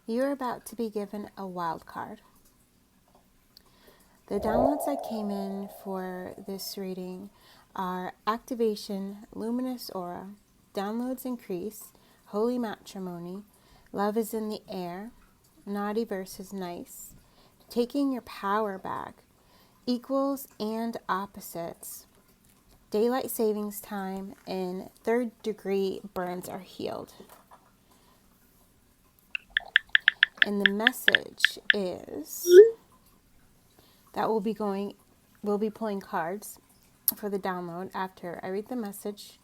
You're about to be given a wild card. The downloads that came in for this reading are activation, luminous aura, downloads increase, holy matrimony, love is in the air, naughty versus nice, taking your power back, equals and opposites, daylight savings time, and third degree burns are healed. And the message is that we'll be pulling cards for the download after I read the message.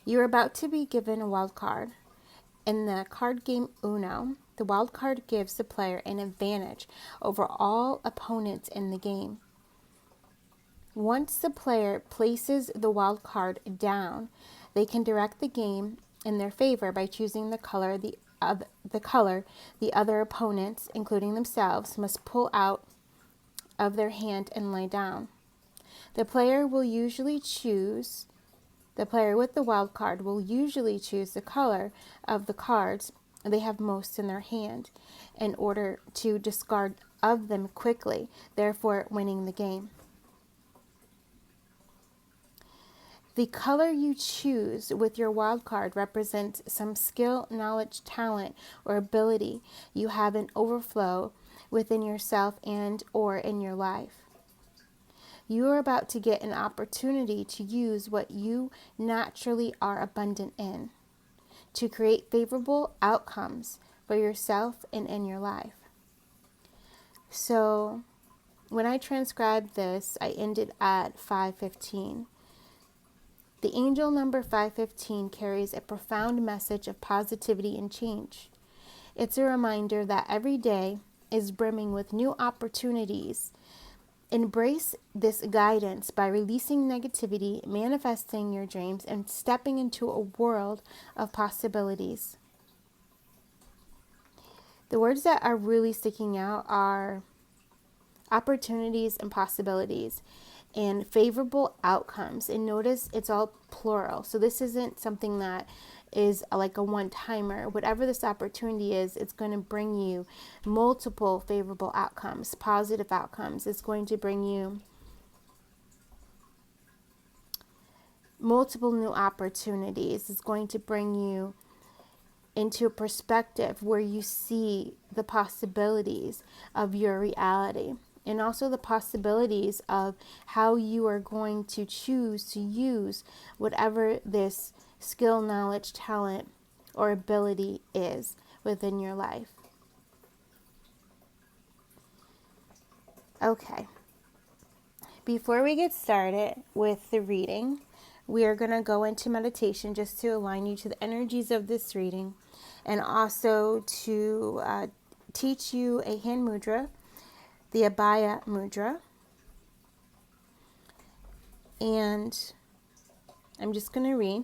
You're about to be given a wild card. In the card game Uno, the wild card gives the player an advantage over all opponents in the game. Once the player places the wild card down, they can direct the game in their favor by choosing the color the other opponents, including themselves, must pull out of their hand and lay down. The player with the wild card will usually choose the color of the cards they have most in their hand in order to discard of them quickly, therefore winning the game. The color you choose with your wild card represents some skill, knowledge, talent, or ability you have in overflow within yourself and or in your life. You are about to get an opportunity to use what you naturally are abundant in to create favorable outcomes for yourself and in your life. So when I transcribed this, I ended at 5:15. The angel number 515 carries a profound message of positivity and change. It's a reminder that every day is brimming with new opportunities. Embrace this guidance by releasing negativity, manifesting your dreams, and stepping into a world of possibilities. The words that are really sticking out are opportunities and possibilities and favorable outcomes. And notice it's all plural. So this isn't something that is like a one-timer. Whatever this opportunity is, it's going to bring you multiple favorable outcomes, positive outcomes. It's going to bring you multiple new opportunities. It's going to bring you into a perspective where you see the possibilities of your reality. And also the possibilities of how you are going to choose to use whatever this skill, knowledge, talent, or ability is within your life. Okay. Before we get started with the reading, we are going to go into meditation just to align you to the energies of this reading and also to teach you a hand mudra, the Abhaya Murda. And I'm just going to read.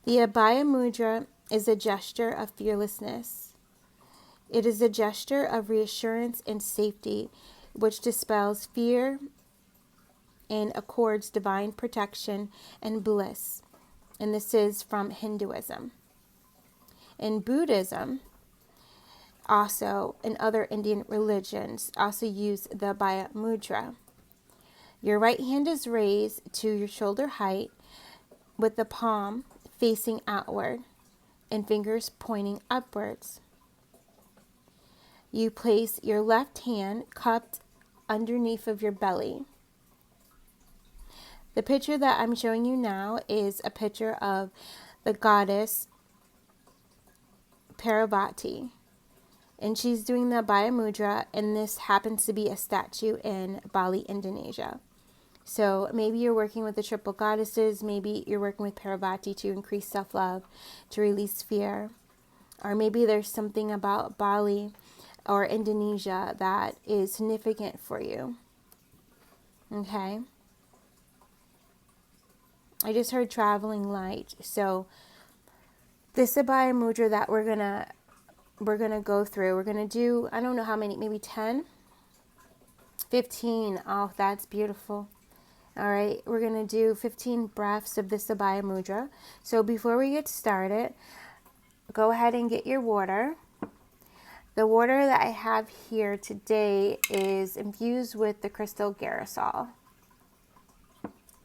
The Abhaya Murda is a gesture of fearlessness. It is a gesture of reassurance and safety, which dispels fear and accords divine protection and bliss. And this is from Hinduism. In Buddhism, also, and other Indian religions also use the Abhaya Mudra. Your right hand is raised to your shoulder height with the palm facing outward and fingers pointing upwards. You place your left hand cupped underneath of your belly. The picture that I'm showing you now is a picture of the goddess Parvati. And she's doing the Abhaya Mudra, and this happens to be a statue in Bali, Indonesia. So maybe you're working with the triple goddesses, maybe you're working with Parvati to increase self-love, to release fear, or maybe there's something about Bali or Indonesia that is significant for you. Okay? I just heard traveling light. So this Abhaya Mudra that we're gonna go through. We're going to do, I don't know how many, maybe 10, 15. Oh, that's beautiful. All right, we're going to do 15 breaths of this Abhaya Mudra. So before we get started, go ahead and get your water. The water that I have here today is infused with the crystal Gerasol.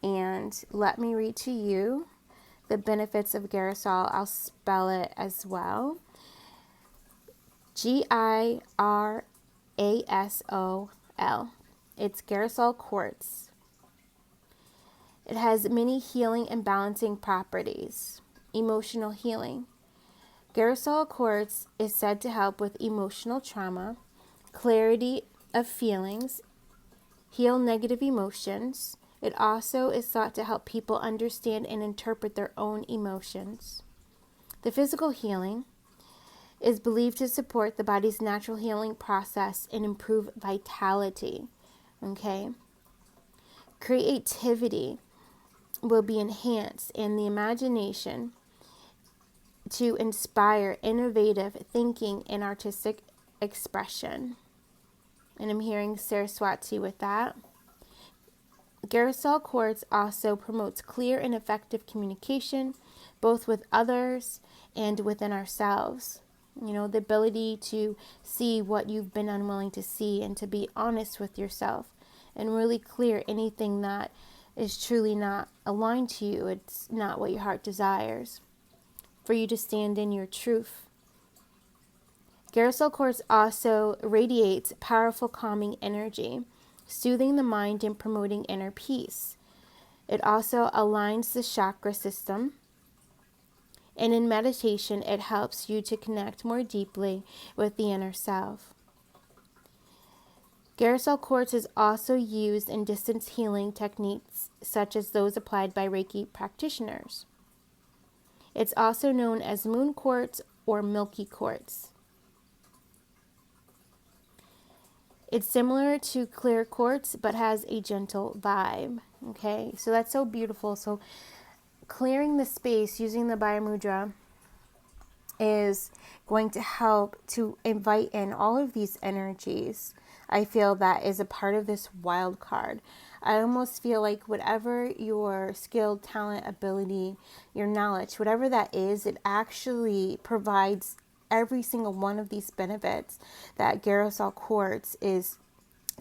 And let me read to you the benefits of Gerasol. I'll spell it as well. Girasol. It's Gerasol quartz. It has many healing and balancing properties. Emotional healing. Gerasol quartz is said to help with emotional trauma, clarity of feelings, heal negative emotions. It also is thought to help people understand and interpret their own emotions. The physical healing is believed to support the body's natural healing process and improve vitality. Okay? Creativity will be enhanced and the imagination to inspire innovative thinking and artistic expression. And I'm hearing Saraswati with that. Gerasol quartz also promotes clear and effective communication, both with others and within ourselves. You know, the ability to see what you've been unwilling to see and to be honest with yourself and really clear anything that is truly not aligned to you. It's not what your heart desires. For you to stand in your truth. Gerasol quartz also radiates powerful calming energy, soothing the mind and promoting inner peace. It also aligns the chakra system, and in meditation, it helps you to connect more deeply with the inner self. Gerasol quartz is also used in distance healing techniques, such as those applied by Reiki practitioners. It's also known as moon quartz or milky quartz. It's similar to clear quartz, but has a gentle vibe. Okay, so that's so beautiful. So clearing the space using the Abhaya Mudra is going to help to invite in all of these energies. I feel that is a part of this wild card. I almost feel like whatever your skill, talent, ability, your knowledge, whatever that is, it actually provides every single one of these benefits that Gerasol quartz is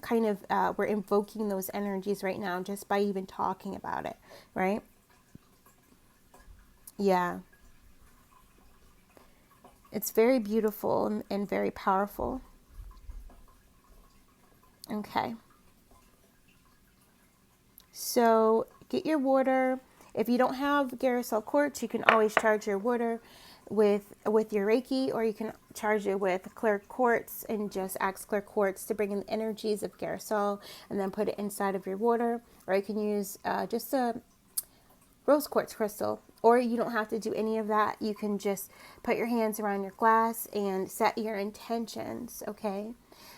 kind of, we're invoking those energies right now just by even talking about it, right? Yeah. It's very beautiful and very powerful. Okay. So get your water. If you don't have Gerasol quartz, you can always charge your water with your Reiki, or you can charge it with clear quartz and just ask clear quartz to bring in the energies of Gerasol and then put it inside of your water. Or you can use just a rose quartz crystal, or you don't have to do any of that. You can just put your hands around your glass and set your intentions, okay?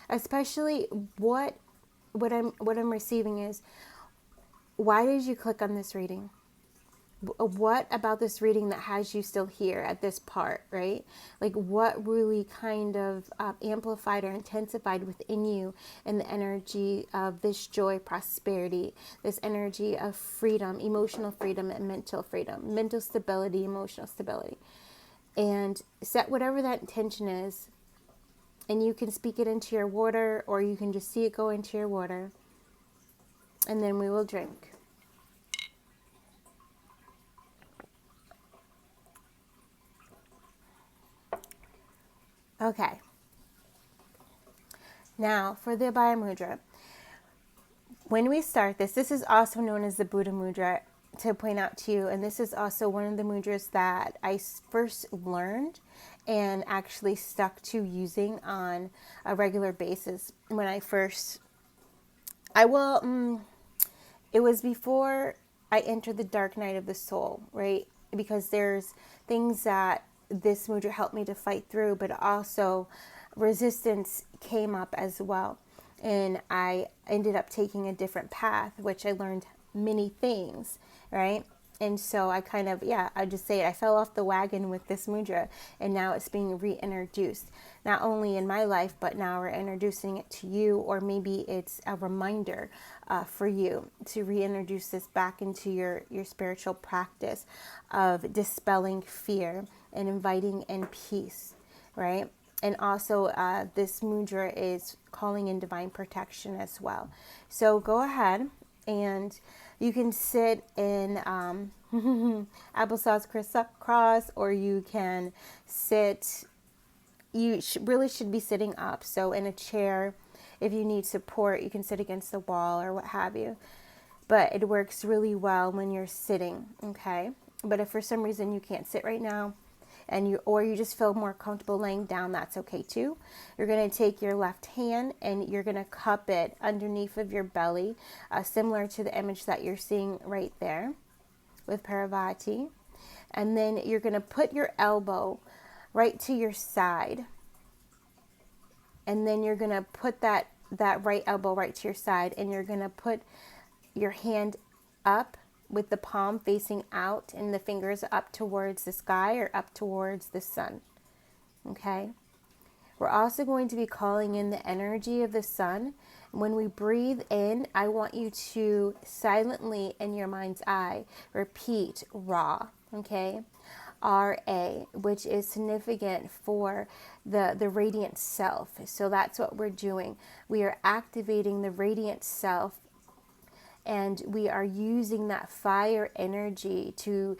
Especially what I'm receiving is, why did you click on this reading? What about this reading that has you still here at this part, right? Like what really kind of amplified or intensified within you in the energy of this joy, prosperity, this energy of freedom, emotional freedom and mental freedom, mental stability, emotional stability. And set whatever that intention is, and you can speak it into your water, or you can just see it go into your water, and then we will drink. Okay. Now, for the Abhaya Mudra. When we start this is also known as the Buddha Mudra, to point out to you, and this is also one of the mudras that I first learned and actually stuck to using on a regular basis when it was before I entered the dark night of the soul, right? Because there's things that this mudra helped me to fight through, but also resistance came up as well. And I ended up taking a different path, which I learned many things, right? And so I kind of, I just say it, I fell off the wagon with this mudra, and now it's being reintroduced, not only in my life, but now we're introducing it to you, or maybe it's a reminder for you to reintroduce this back into your spiritual practice of dispelling fear and inviting in peace, right? And also this mudra is calling in divine protection as well. So go ahead and you can sit in applesauce crisscross, or you can sit, really should be sitting up. So in a chair, if you need support, you can sit against the wall or what have you. But it works really well when you're sitting, okay? But if for some reason you can't sit right now, and you just feel more comfortable laying down, that's okay too. You're going to take your left hand and you're going to cup it underneath of your belly, similar to the image that you're seeing right there with Parvati. And then you're going to put your elbow right to your side, and then you're going to put that right elbow right to your side, and you're going to put your hand up with the palm facing out and the fingers up towards the sky or up towards the sun. Okay? We're also going to be calling in the energy of the sun. When we breathe in, I want you to silently, in your mind's eye, repeat Ra, okay? RA, which is significant for the radiant self. So that's what we're doing. We are activating the radiant self, and we are using that fire energy to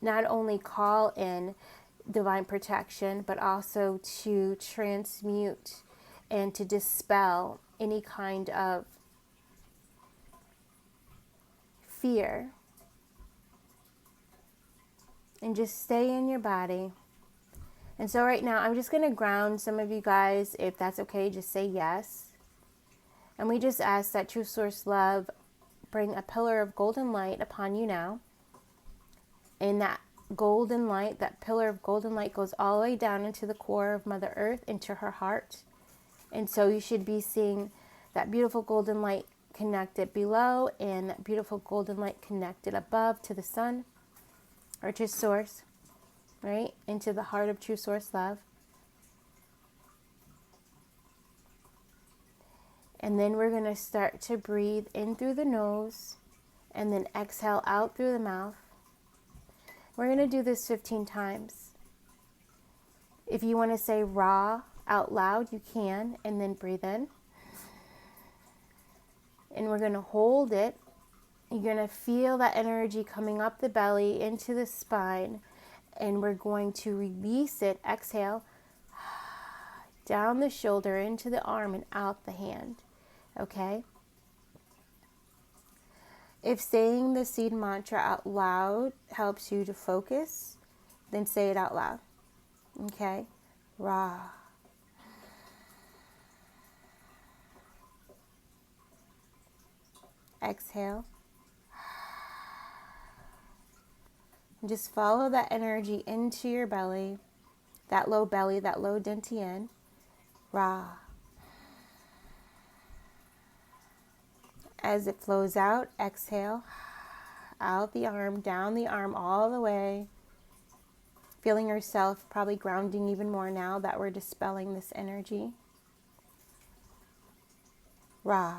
not only call in divine protection, but also to transmute and to dispel any kind of fear. And just stay in your body. And so right now, I'm just going to ground some of you guys. If that's okay, just say yes. And we just ask that True Source Love bring a pillar of golden light upon you now. And that golden light, that pillar of golden light, goes all the way down into the core of Mother Earth, into her heart. And so you should be seeing that beautiful golden light connected below, and that beautiful golden light connected above to the sun, or to Source, right? Into the heart of True Source Love. And then we're going to start to breathe in through the nose and then exhale out through the mouth. We're going to do this 15 times. If you want to say Ra out loud, you can, and then breathe in. And we're going to hold it. You're going to feel that energy coming up the belly into the spine, and we're going to release it, exhale, down the shoulder, into the arm, and out the hand. Okay? If saying the seed mantra out loud helps you to focus, then say it out loud. Okay? Ra. Exhale. And just follow that energy into your belly, that low dantian. Ra. As it flows out, exhale, out the arm, down the arm, all the way. Feeling yourself probably grounding even more now that we're dispelling this energy. Ra.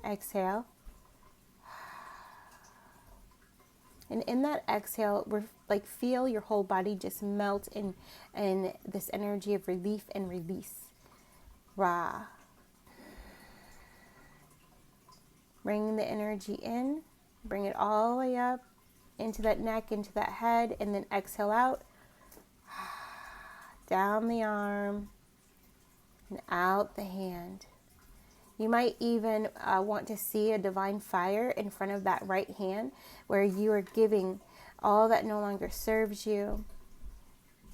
Exhale. And in that exhale, we're like, feel your whole body just melt in this energy of relief and release. Ra. Bring the energy in, bring it all the way up into that neck, into that head, and then exhale out. Down the arm and out the hand. You might even want to see a divine fire in front of that right hand, where you are giving all that no longer serves you.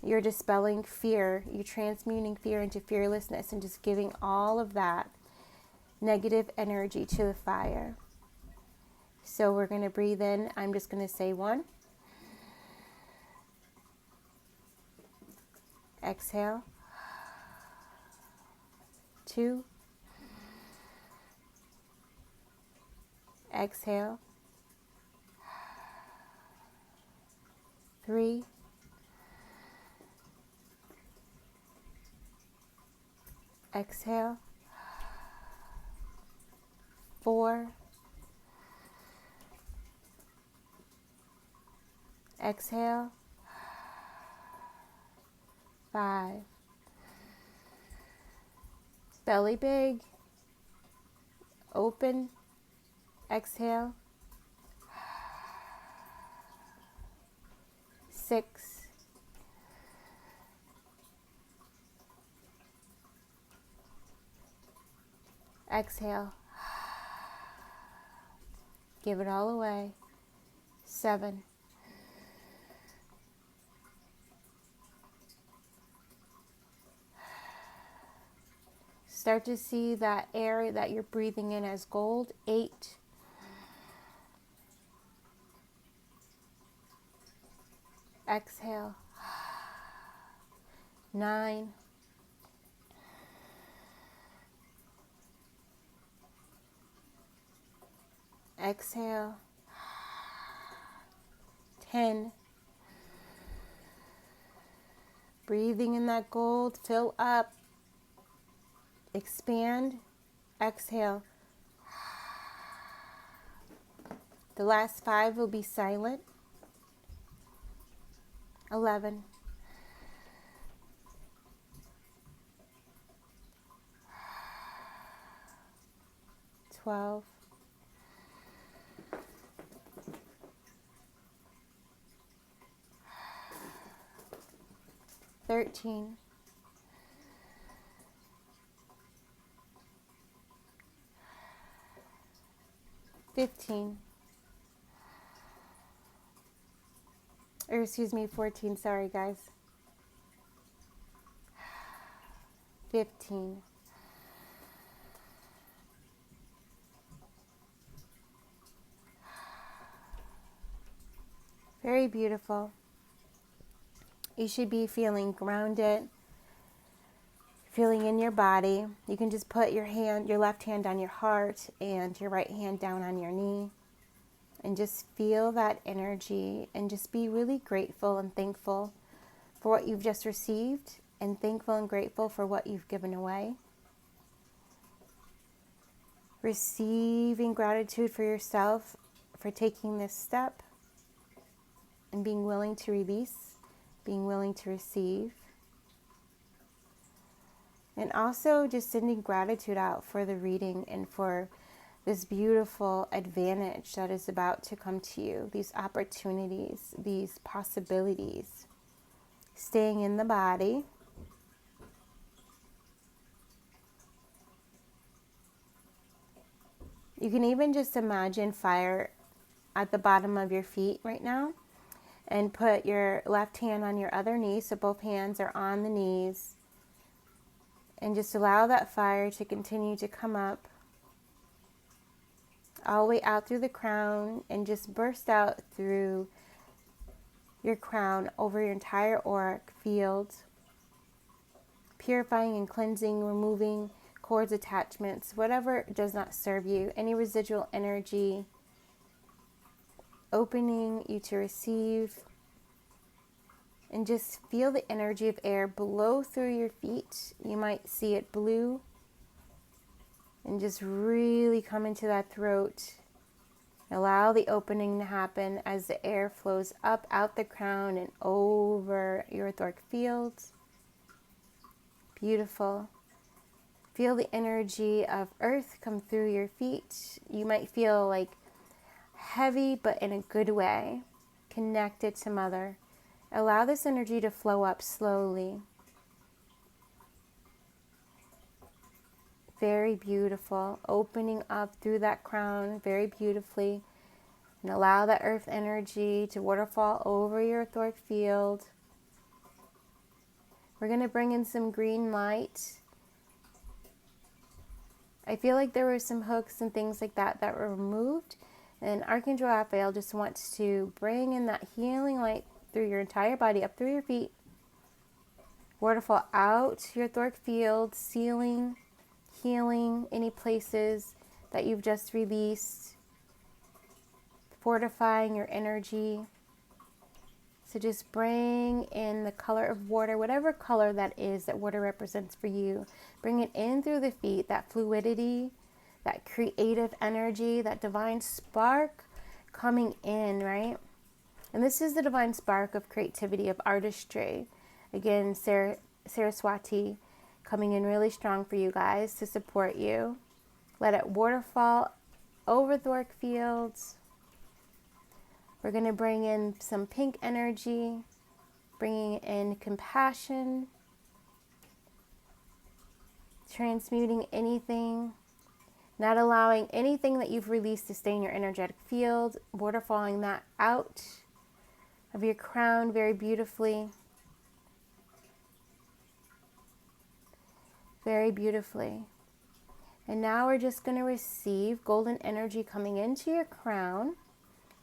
You're dispelling fear. You're transmuting fear into fearlessness and just giving all of that negative energy to the fire. So we're going to breathe in. I'm just going to say 1. Exhale. 2. Exhale. 3. Exhale. 4. Exhale. 5. Belly big. Open. Exhale. 6. Exhale. Give it all away. 7. Start to see that air that you're breathing in as gold. 8. Exhale. 9. Exhale. 10. Breathing in that gold. Fill up. Expand. Exhale. The last 5 will be silent. 11. 12. 13. 15. Or excuse me, 14. Sorry, guys. 15. Very beautiful. You should be feeling grounded, feeling in your body. You can just put your left hand on your heart and your right hand down on your knee, and just feel that energy, and just be really grateful and thankful for what you've just received, and thankful and grateful for what you've given away. Receiving gratitude for yourself for taking this step and being willing to release, being willing to receive. And also just sending gratitude out for the reading and for this beautiful advantage that is about to come to you, these opportunities, these possibilities. Staying in the body. You can even just imagine fire at the bottom of your feet right now, and put your left hand on your other knee, so both hands are on the knees, and just allow that fire to continue to come up all the way out through the crown, and just burst out through your crown over your entire auric field, purifying and cleansing, removing cords, attachments, whatever does not serve you, any residual energy, opening you to receive. And just feel the energy of air blow through your feet. You might see it blue. And just really come into that throat. Allow the opening to happen as the air flows up out the crown and over your etheric field. Beautiful. Feel the energy of earth come through your feet. You might feel like heavy, but in a good way, connected to Mother. Allow this energy to flow up slowly. Very beautiful. Opening up through that crown very beautifully. And allow that earth energy to waterfall over your etheric field. We're going to bring in some green light. I feel like there were some hooks and things like that were removed. And Archangel Raphael just wants to bring in that healing light through your entire body, up through your feet. Waterfall out your etheric field, sealing, healing any places that you've just released. fortifying your energy. So just bring in the color of water, whatever color that is that water represents for you. Bring it in through the feet, that fluidity, that creative energy, that divine spark coming in, right? And this is the divine spark of creativity, of artistry. Again, Saraswati coming in really strong for you guys to support you. Let it waterfall over the work fields. We're going to bring in some pink energy, bringing in compassion, transmuting anything, not allowing anything that you've released to stay in your energetic field, waterfalling that out of your crown very beautifully. Very beautifully. And now we're just going to receive golden energy coming into your crown.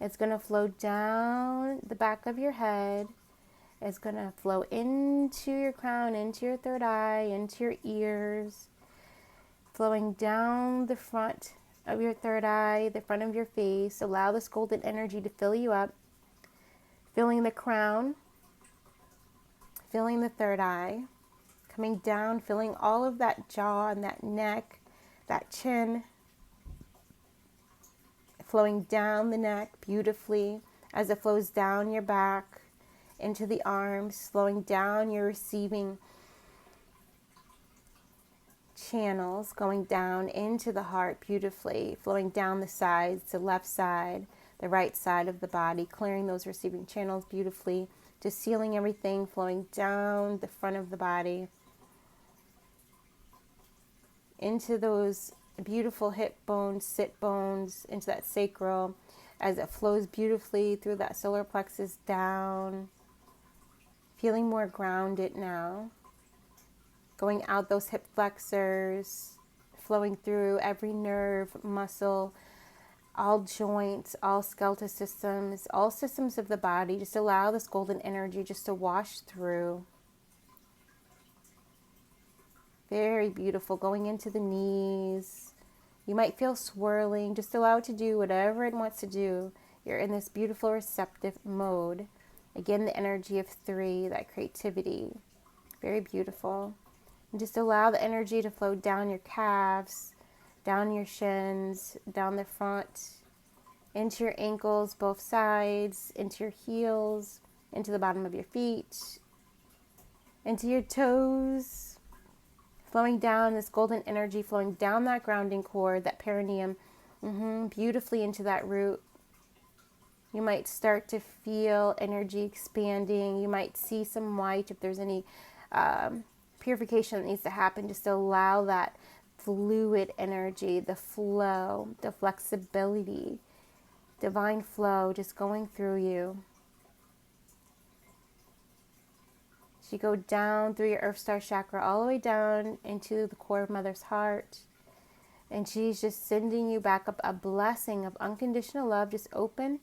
It's going to flow down the back of your head. It's going to flow into your crown, into your third eye, into your ears, flowing down the front of your third eye, the front of your face. Allow this golden energy to fill you up, filling the crown, filling the third eye, coming down, filling all of that jaw and that neck, that chin, flowing down the neck beautifully as it flows down your back into the arms, flowing down your receiving channels, going down into the heart beautifully, flowing down the sides, the left side, the right side of the body, clearing those receiving channels beautifully, just sealing everything, flowing down the front of the body into those beautiful hip bones, sit bones, into that sacral as it flows beautifully through that solar plexus down, feeling more grounded now, going out those hip flexors, flowing through every nerve, muscle, all joints, all skeletal systems, all systems of the body. Just allow this golden energy just to wash through. Very beautiful, going into the knees. You might feel swirling. Just allow it to do whatever it wants to do. You're in this beautiful receptive mode. Again, the energy of 3, that creativity. Very beautiful. And just allow the energy to flow down your calves, down your shins, down the front, into your ankles, both sides, into your heels, into the bottom of your feet, into your toes. Flowing down, this golden energy flowing down that grounding cord, that perineum, beautifully into that root. You might start to feel energy expanding. You might see some white if there's any purification that needs to happen. Just allow that fluid energy, the flow, the flexibility, divine flow just going through you. So you go down through your Earth Star chakra, all the way down into the core of Mother's heart. And she's just sending you back up a blessing of unconditional love. Just open.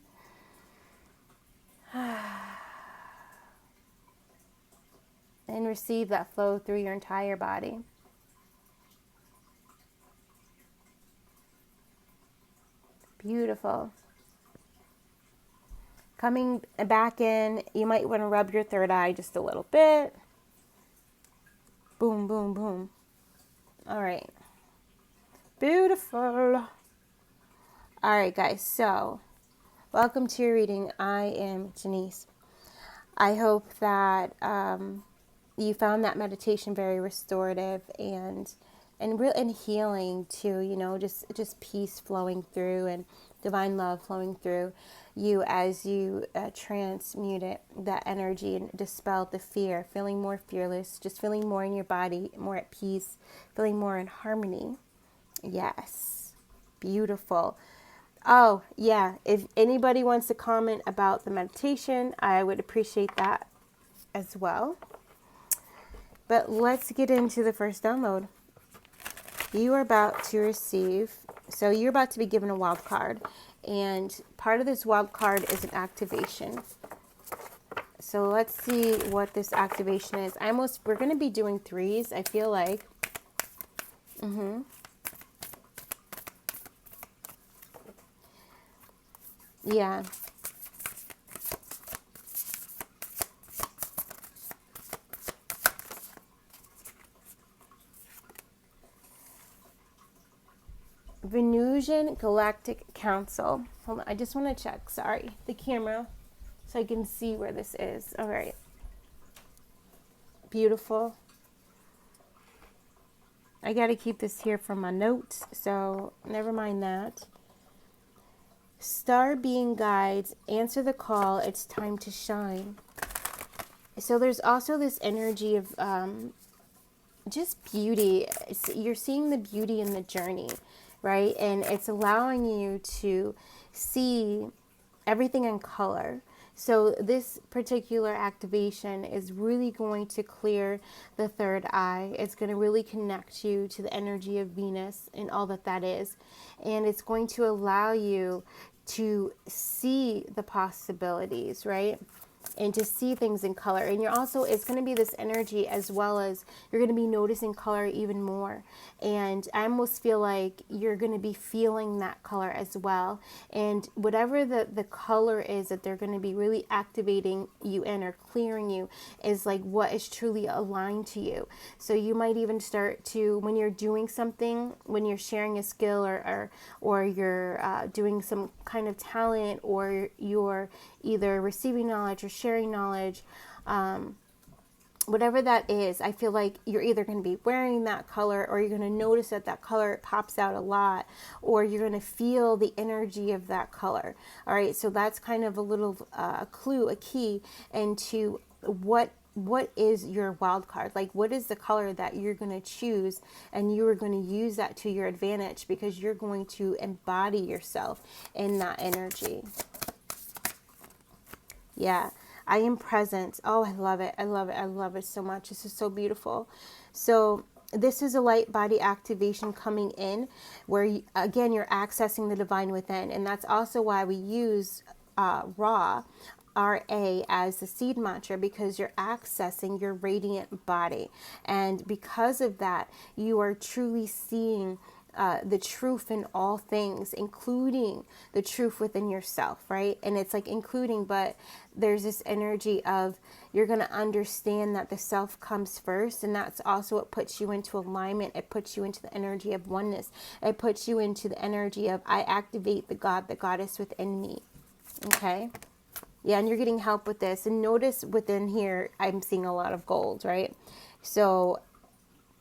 And receive that flow through your entire body. Beautiful. Coming back in, you might want to rub your third eye just a little bit. Boom, boom, boom. All right. Beautiful. All right, guys. So, welcome to your reading. I am Jenese. I hope that you found that meditation very restorative and healing too. You know, just peace flowing through and divine love flowing through you as you transmute it, that energy, and dispel the fear, feeling more fearless, just feeling more in your body, more at peace, feeling more in harmony. Yes. Beautiful. Oh, yeah. If anybody wants to comment about the meditation, I would appreciate that as well. But let's get into the first download. You are about to receive, so you're about to be given a wild card. And part of this wild card is an activation. So let's see what this activation is. We're going to be doing 3s, I feel like. Yeah. Venusian Galactic Council. Hold on, I just want to check. Sorry, the camera, so I can see where this is. All right. Beautiful. I got to keep this here for my notes, so never mind that. Star being guides, answer the call. It's time to shine. So there's also this energy of just beauty. You're seeing the beauty in the journey, right? And it's allowing you to see everything in color. So this particular activation is really going to clear the third eye. It's going to really connect you to the energy of Venus and all that that is. And it's going to allow you to see the possibilities, right? And to see things in color. And you're also, it's going to be this energy as well as you're going to be noticing color even more. And I almost feel like you're going to be feeling that color as well. And whatever the color is that they're going to be really activating you in or clearing you is like what is truly aligned to you. So you might even start to, when you're doing something, when you're sharing a skill or you're doing some kind of talent, or you're either receiving knowledge or sharing knowledge, whatever that is, I feel like you're either going to be wearing that color, or you're going to notice that that color pops out a lot, or you're going to feel the energy of that color. All right, so that's kind of a little clue, a key into what is your wild card. Like, what is the color that you're going to choose, and you are going to use that to your advantage, because you're going to embody yourself in that energy. Yeah, I am present. Oh, I love it. I love it. I love it so much. This is so beautiful. So this is a light body activation coming in where, again, you're accessing the divine within. And that's also why we use RA, RA, as the seed mantra, because you're accessing your radiant body. And because of that, you are truly seeing the truth in all things, including the truth within yourself, right? And it's like including, but there's this energy of you're going to understand that the self comes first. And that's also what puts you into alignment. It puts you into the energy of oneness. It puts you into the energy of, I activate the God, the goddess within me. Okay. Yeah. And you're getting help with this. And notice within here, I'm seeing a lot of gold, right? So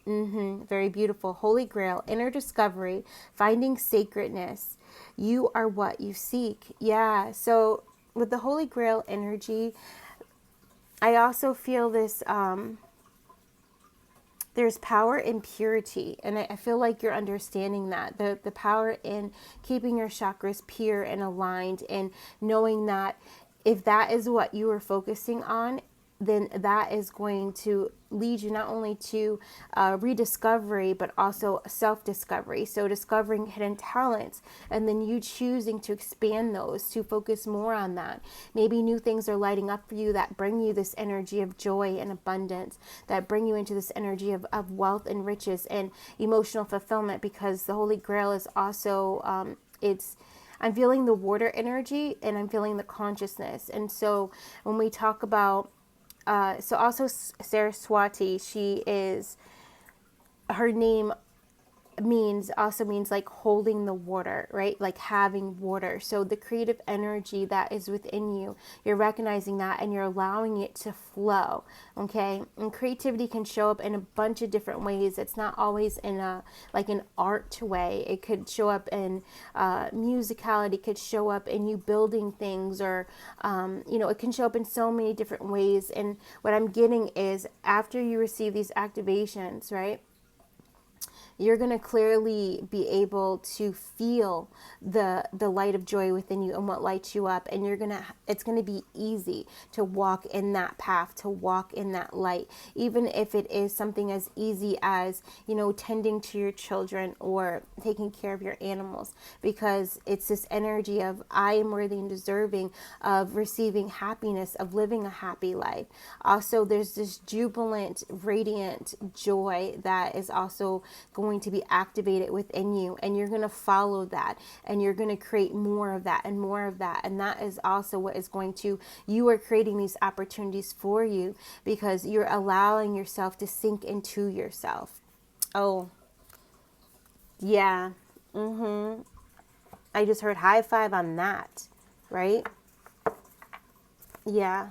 very beautiful. Holy Grail, inner discovery, finding sacredness. You are what you seek. Yeah. So with the Holy Grail energy, I also feel this, there's power in purity. And I feel like you're understanding that. The power in keeping your chakras pure and aligned, and knowing that if that is what you are focusing on, then that is going to lead you not only to rediscovery, but also self-discovery. So discovering hidden talents, and then you choosing to expand those, to focus more on that. Maybe new things are lighting up for you that bring you this energy of joy and abundance, that bring you into this energy of wealth and riches and emotional fulfillment, because the Holy Grail is also, I'm feeling the water energy, and I'm feeling the consciousness. And so when we talk about so also Saraswati, her name also means like holding the water, right? Like having water. So the creative energy that is within you, you're recognizing that, and you're allowing it to flow. Okay. And creativity can show up in a bunch of different ways. It's not always in like an art way. It could show up in musicality. It could show up in you building things, or it can show up in so many different ways. And what I'm getting is, after you receive these activations, right, you're going to clearly be able to feel the light of joy within you and what lights you up. And it's going to be easy to walk in that path, to walk in that light, even if it is something as easy as, tending to your children or taking care of your animals, because it's this energy of, I am worthy and deserving of receiving happiness, of living a happy life. Also, there's this jubilant, radiant joy that is also going going to be activated within you, and you're going to follow that, and you're going to create more of that and more of that. And that is also what is going to, you are creating these opportunities for you because you're allowing yourself to sink into yourself. Oh, yeah. I just heard high five on that, right? Yeah.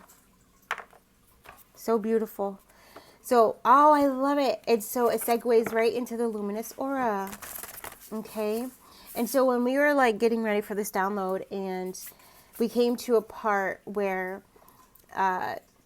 So beautiful. So, oh, I love it. It segues right into the luminous aura. Okay. And so when we were like getting ready for this download, and we came to a part where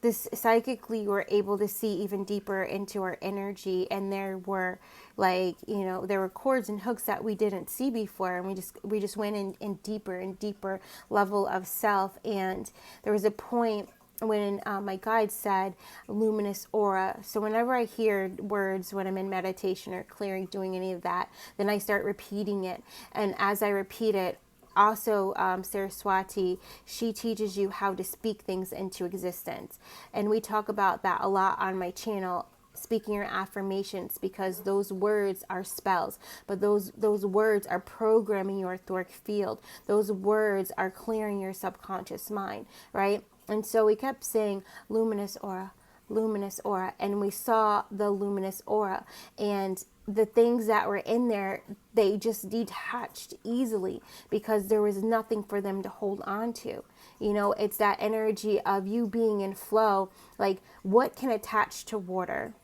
this psychically we're able to see even deeper into our energy, and there were like, there were cords and hooks that we didn't see before, and we just went in deeper and deeper level of self. And there was a point when my guide said luminous aura. So whenever I hear words when I'm in meditation or clearing, doing any of that, then I start repeating it. And as I repeat it, also, Saraswati, she teaches you how to speak things into existence. And we talk about that a lot on my channel, speaking your affirmations, because those words are spells, but those words are programming your etheric field. Those words are clearing your subconscious mind, right? And so we kept saying luminous aura, and we saw the luminous aura, and the things that were in there, they just detached easily because there was nothing for them to hold on to. It's that energy of you being in flow. Like, what can attach to water?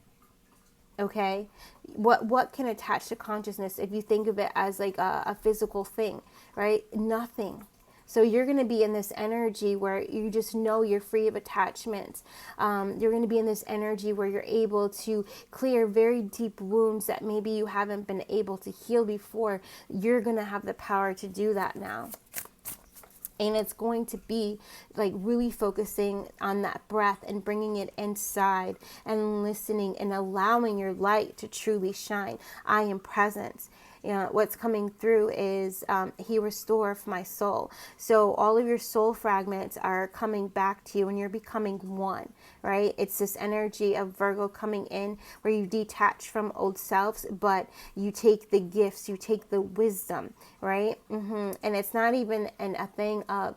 Okay, what can attach to consciousness if you think of it as like a physical thing, right? Nothing. So you're going to be in this energy where you just know you're free of attachments. You're going to be in this energy where you're able to clear very deep wounds that maybe you haven't been able to heal before. You're going to have the power to do that now. And it's going to be like really focusing on that breath and bringing it inside and listening and allowing your light to truly shine. I am present. What's coming through is he restored my soul. So all of your soul fragments are coming back to you and you're becoming one, right? It's this energy of Virgo coming in where you detach from old selves, but you take the gifts, you take the wisdom, right? And it's not even a thing of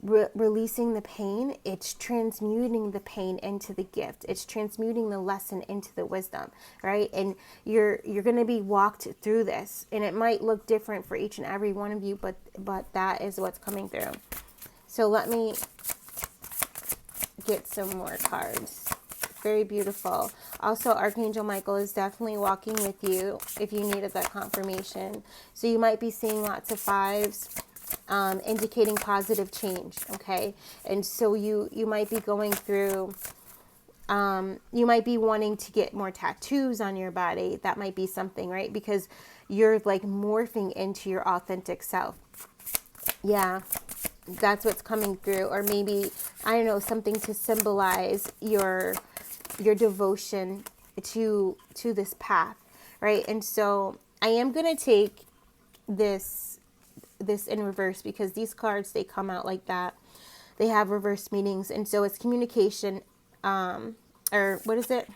releasing the pain. It's transmuting the pain into the gift. It's transmuting the lesson into the wisdom, right? And you're going to be walked through this, and it might look different for each and every one of you, but that is what's coming through. So let me get some more cards. Very beautiful. Also, Archangel Michael is definitely walking with you if you needed that confirmation. So you might be seeing lots of fives, indicating positive change, okay? And so you might be going through, you might be wanting to get more tattoos on your body. That might be something, right? Because you're like morphing into your authentic self. Yeah, that's what's coming through. Or maybe, I don't know, something to symbolize your devotion to this path, right? And so I am going to take this in reverse because these cards, they come out like that. They have reverse meanings. And so it's communication, or what is it?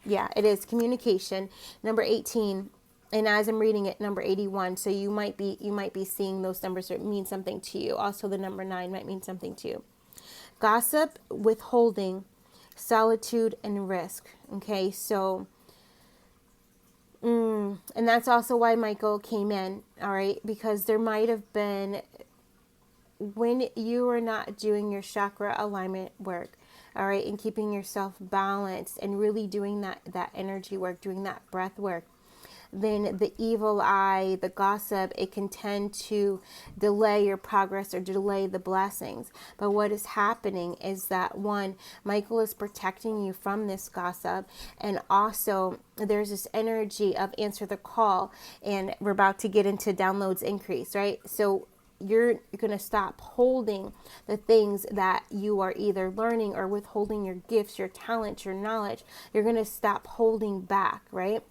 Yeah, it is communication, number 18. And as I'm reading it, number 81. So you might be seeing those numbers that mean something to you. Also, the number 9 might mean something to you. Gossip, withholding, solitude, and risk. Okay, so and that's also why Michael came in, all right? Because there might have been, when you are not doing your chakra alignment work, all right, and keeping yourself balanced and really doing that energy work, doing that breath work, then the evil eye, the gossip, it can tend to delay your progress or delay the blessings. But what is happening is that, one, Michael is protecting you from this gossip, and also there's this energy of answer the call, and we're about to get into downloads increase, right? So you're going to stop holding the things that you are either learning or withholding your gifts, your talents, your knowledge. You're going to stop holding back, right?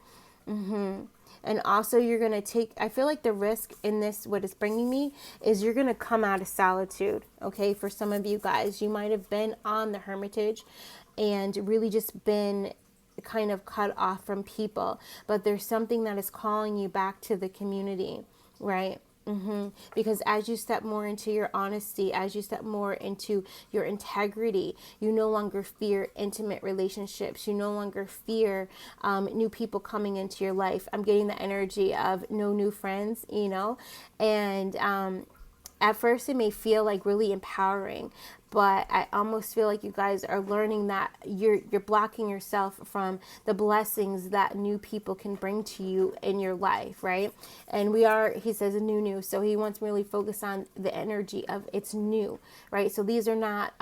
And also you're going to take, I feel like the risk in this, what it's bringing me, is you're going to come out of solitude. Okay. For some of you guys, you might have been on the hermitage and really just been kind of cut off from people, but there's something that is calling you back to the community, right? Because as you step more into your honesty, as you step more into your integrity, you no longer fear intimate relationships. You no longer fear new people coming into your life. I'm getting the energy of no new friends, you know, and at first it may feel like really empowering, but I almost feel like you guys are learning that you're blocking yourself from the blessings that new people can bring to you in your life, right? And he says new, so he wants to really focus on the energy of it's new, right? So these are not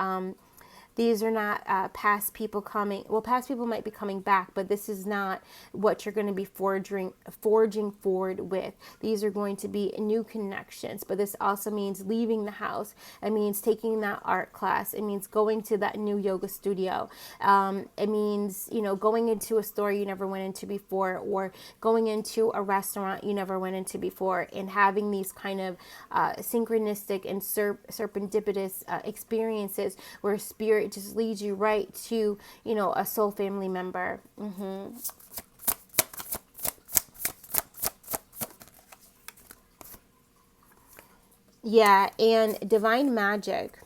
past people coming. Well, past people might be coming back, but this is not what you're going to be forging forward with. These are going to be new connections, but this also means leaving the house. It means taking that art class. It means going to that new yoga studio. It means, going into a store you never went into before, or going into a restaurant you never went into before, and having these kind of synchronistic and serendipitous experiences where spirit just leads you right to, a soul family member. Yeah, and divine magic,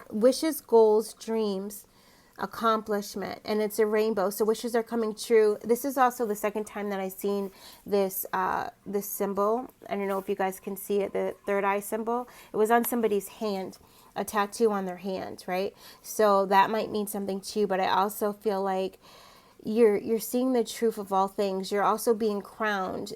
wishes, goals, dreams, accomplishment, and it's a rainbow. So wishes are coming true. This is also the second time that I've seen this this symbol. I don't know if you guys can see it, the third eye symbol. It was on somebody's hand, a tattoo on their hand, right? So that might mean something too, but I also feel like you're seeing the truth of all things. You're also being crowned.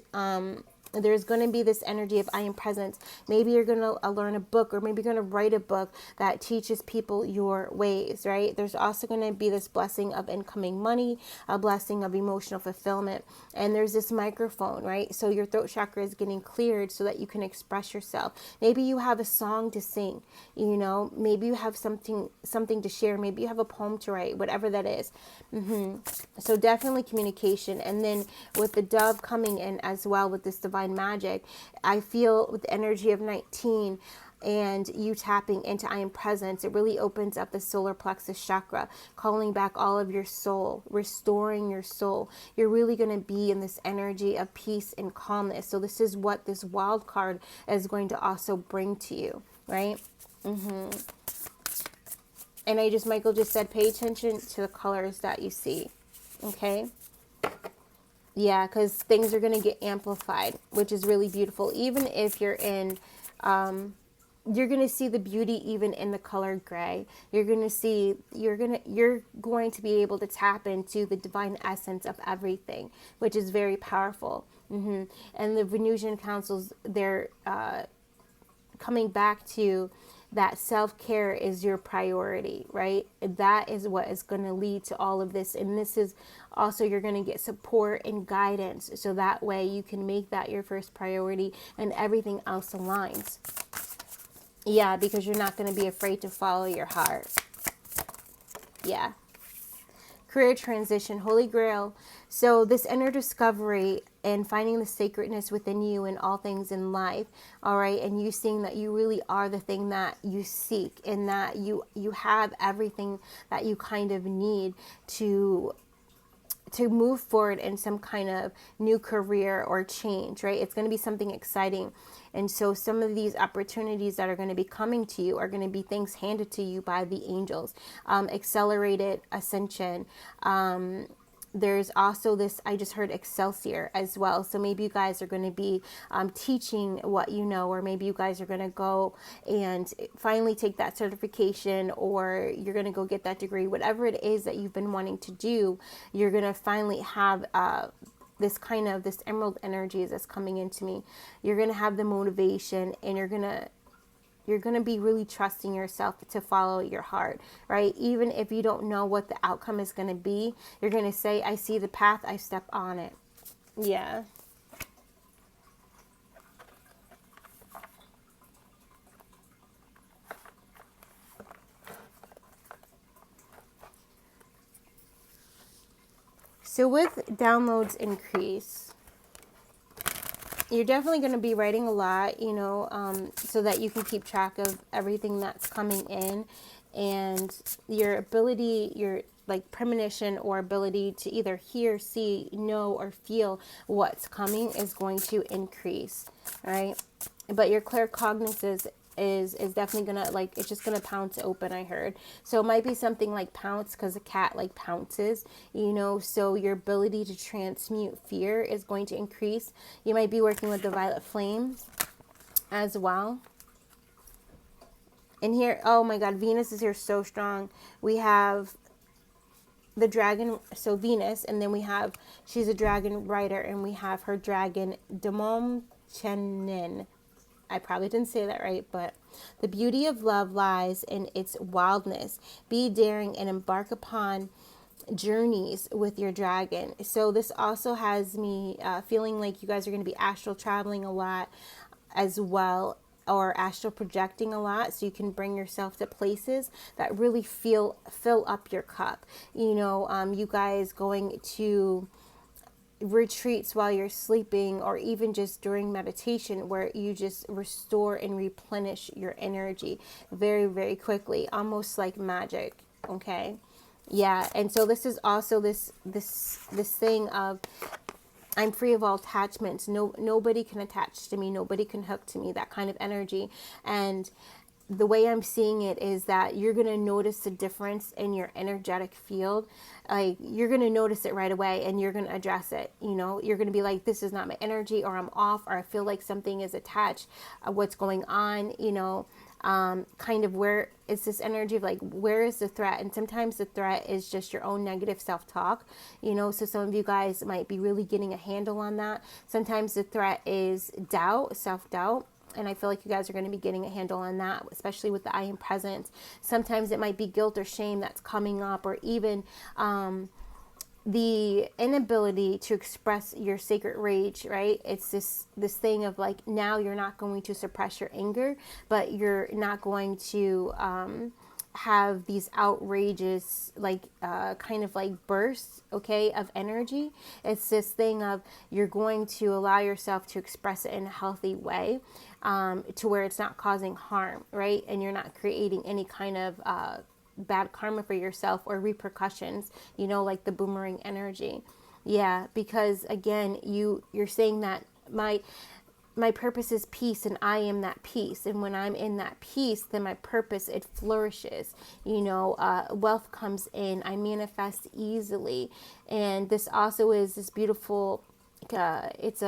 There's going to be this energy of I am present. Maybe you're going to learn a book, or maybe you're going to write a book that teaches people your ways, right? There's also going to be this blessing of incoming money, a blessing of emotional fulfillment. And there's this microphone, right? So your throat chakra is getting cleared so that you can express yourself. Maybe you have a song to sing, maybe you have something to share. Maybe you have a poem to write, whatever that is. So definitely communication. And then with the dove coming in as well with this divine magic, I feel with the energy of 19 and you tapping into I am presence, it really opens up the solar plexus chakra, calling back all of your soul, restoring your soul. You're really going to be in this energy of peace and calmness. So this is what this wild card is going to also bring to you, right? And Michael just said, pay attention to the colors that you see. Okay. Yeah, because things are going to get amplified, which is really beautiful. Even if you're in, you're going to see the beauty even in the color gray. You're going to be able to tap into the divine essence of everything, which is very powerful. And the Venusian councils, they're coming back to that self-care is your priority, right? That is what is going to lead to all of this. And this is also, you're going to get support and guidance. So that way you can make that your first priority and everything else aligns. Yeah, because you're not going to be afraid to follow your heart. Yeah. Career transition, Holy Grail. So this inner discovery and finding the sacredness within you and all things in life, all right, and you seeing that you really are the thing that you seek, and that you have everything that you kind of need to move forward in some kind of new career or change, right? It's going to be something exciting. And so some of these opportunities that are going to be coming to you are going to be things handed to you by the angels. Accelerated ascension. There's also this, I just heard Excelsior as well. So maybe you guys are going to be teaching what you know, or maybe you guys are going to go and finally take that certification, or you're going to go get that degree. Whatever it is that you've been wanting to do, you're going to finally have this emerald energy that's coming into me. You're going to have the motivation, and you're going to be really trusting yourself to follow your heart, right? Even if you don't know what the outcome is going to be, you're going to say, I see the path, I step on it. Yeah. So with downloads increase, you're definitely going to be writing a lot, so that you can keep track of everything that's coming in, and your ability, like premonition or ability to either hear, see, know, or feel what's coming is going to increase. All right. But your claircognizance is definitely gonna, like, it's just gonna pounce open, I heard. So it might be something like pounce, because a cat like pounces, you know. So your ability to transmute fear is going to increase. You might be working with the violet flame as well. And here, oh my God, Venus is here so strong. We have the dragon, so Venus, and then we have, she's a dragon rider, and we have her dragon, Demom Chenin. I probably didn't say that right, but the beauty of love lies in its wildness. Be daring and embark upon journeys with your dragon. So this also has me feeling like you guys are going to be astral traveling a lot as well, or astral projecting a lot, so you can bring yourself to places that really fill up your cup. You know, you guys going to retreats while you're sleeping, or even just during meditation, where you just restore and replenish your energy very, very quickly, almost like magic. Okay. Yeah. And so this is also this thing of, I'm free of all attachments. Nobody can attach to me. Nobody can hook to me. That kind of energy. And the way I'm seeing it is that you're going to notice a difference in your energetic field. Like, you're going to notice it right away, and you're going to address it. You know, you're going to be like, this is not my energy, or I'm off, or I feel like something is attached. What's going on? You know, kind of, where is this energy of, like, where is the threat? And sometimes the threat is just your own negative self-talk, you know. So some of you guys might be really getting a handle on that. Sometimes the threat is doubt, self-doubt. And I feel like you guys are going to be getting a handle on that, especially with the I am present. Sometimes it might be guilt or shame that's coming up, or even the inability to express your sacred rage, right? It's this thing of, like, now you're not going to suppress your anger, but you're not going to have these outrageous, like, kind of like bursts, okay, of energy. It's this thing of, you're going to allow yourself to express it in a healthy way, to where it's not causing harm, right? And you're not creating any kind of bad karma for yourself, or repercussions, you know, like the boomerang energy. Yeah, because again, you're saying that my purpose is peace, and I am that peace. And when I'm in that peace, then my purpose, it flourishes. You know, wealth comes in. I manifest easily. And this also is this beautiful, it's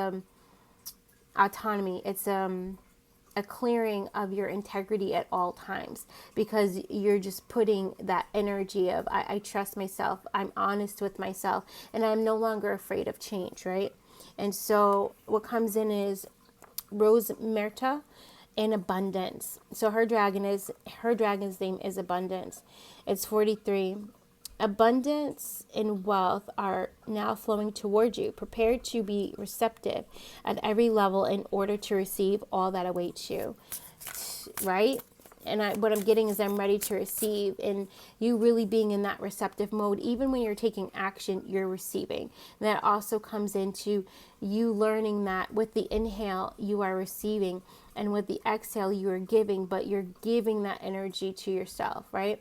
autonomy. It's a clearing of your integrity at all times, because you're just putting that energy of, I trust myself, I'm honest with myself, and I'm no longer afraid of change, right? And so what comes in is Rose Merta in abundance. So her dragon's name is Abundance. It's 43. Abundance and wealth are now flowing toward you. Prepare to be receptive at every level in order to receive all that awaits you. Right? And what I'm getting is, I'm ready to receive, and you really being in that receptive mode. Even when you're taking action, you're receiving. And that also comes into you learning that with the inhale, you are receiving, and with the exhale, you are giving, but you're giving that energy to yourself, right?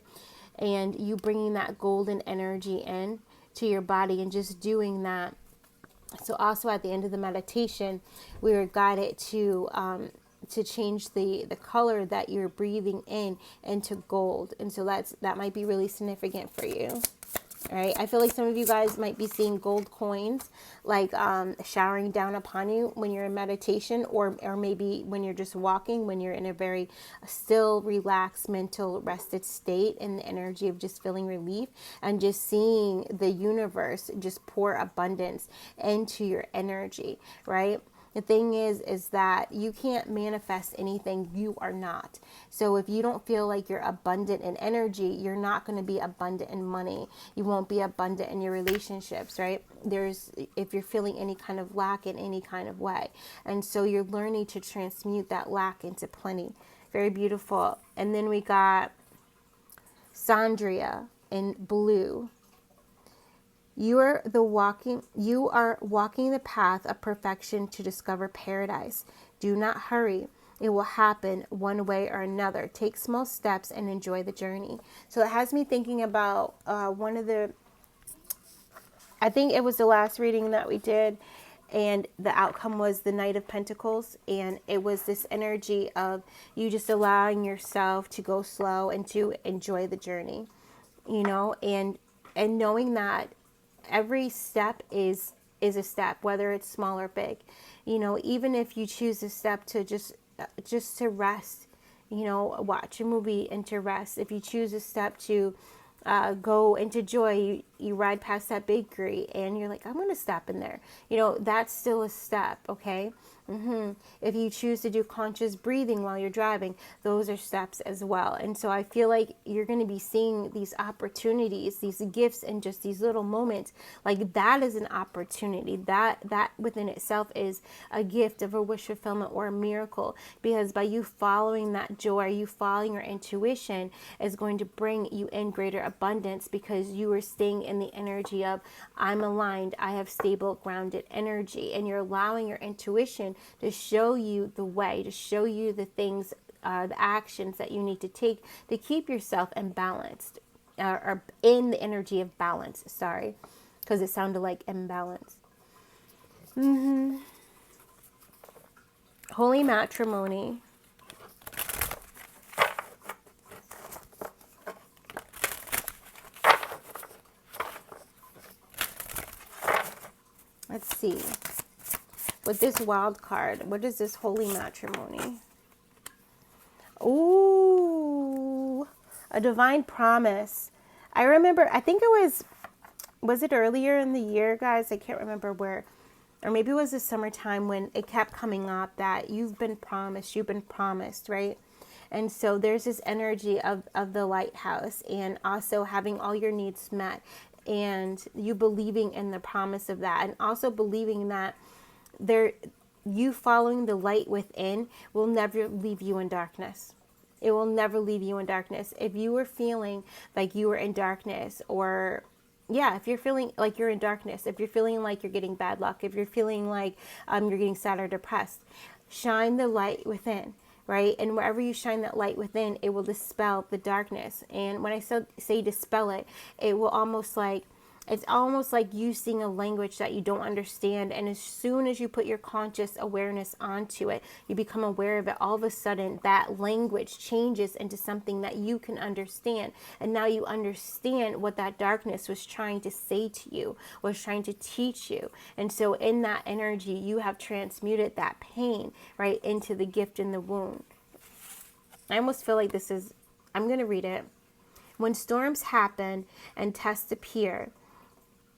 And you bringing that golden energy in to your body, and just doing that. So also at the end of the meditation, we were guided to change the color that you're breathing in into gold. And so that might be really significant for you. All right. I feel like some of you guys might be seeing gold coins, like showering down upon you when you're in meditation, or maybe when you're just walking, when you're in a very still, relaxed, mental, rested state, in the energy of just feeling relief, and just seeing the universe just pour abundance into your energy, right? The thing is that you can't manifest anything you are not. So if you don't feel like you're abundant in energy, you're not going to be abundant in money. You won't be abundant in your relationships, right? If you're feeling any kind of lack in any kind of way. And so you're learning to transmute that lack into plenty. Very beautiful. And then we got Sandria in blue. You are walking the path of perfection to discover paradise. Do not hurry. It will happen one way or another. Take small steps and enjoy the journey. So it has me thinking about I think it was the last reading that we did, and the outcome was the Knight of Pentacles, and it was this energy of you just allowing yourself to go slow and to enjoy the journey, and knowing that every step is a step, whether it's small or big. Even if you choose a step to just to rest, watch a movie and to rest. If you choose a step to go into joy, you ride past that bakery and you're like, I'm going to stop in there. That's still a step, okay? If you choose to do conscious breathing while you're driving, those are steps as well. And so I feel like you're going to be seeing these opportunities, these gifts, and just these little moments. Like that is an opportunity. That within itself is a gift of a wish fulfillment or a miracle, because by you following that joy, you following your intuition is going to bring you in greater abundance, because you are staying in the energy of I'm aligned, I have stable, grounded energy, and you're allowing your intuition to show you the way, to show you the things, the actions that you need to take to keep yourself imbalanced, or in the energy of balance. Sorry, because it sounded like imbalance. Holy matrimony. Let's see. With this wild card, what is this holy matrimony? Ooh, a divine promise. I remember, I think it was it earlier in the year, guys? I can't remember where, or maybe it was the summertime when it kept coming up that you've been promised, right? And so there's this energy of the lighthouse, and also having all your needs met, and you believing in the promise of that, and also believing that you following the light within will never leave you in darkness. It will never leave you in darkness. If you were feeling like you were in darkness, or if you're feeling like you're in darkness, if you're feeling like you're getting bad luck, if you're feeling like you're getting sad or depressed, shine the light within, right? And wherever you shine that light within, it will dispel the darkness. And when I say dispel it, it's almost like you sing a language that you don't understand. And as soon as you put your conscious awareness onto it, you become aware of it. All of a sudden, that language changes into something that you can understand. And now you understand what that darkness was trying to say to you, was trying to teach you. And so in that energy, you have transmuted that pain, right, into the gift in the wound. I almost feel like I'm going to read it. When storms happen and tests appear,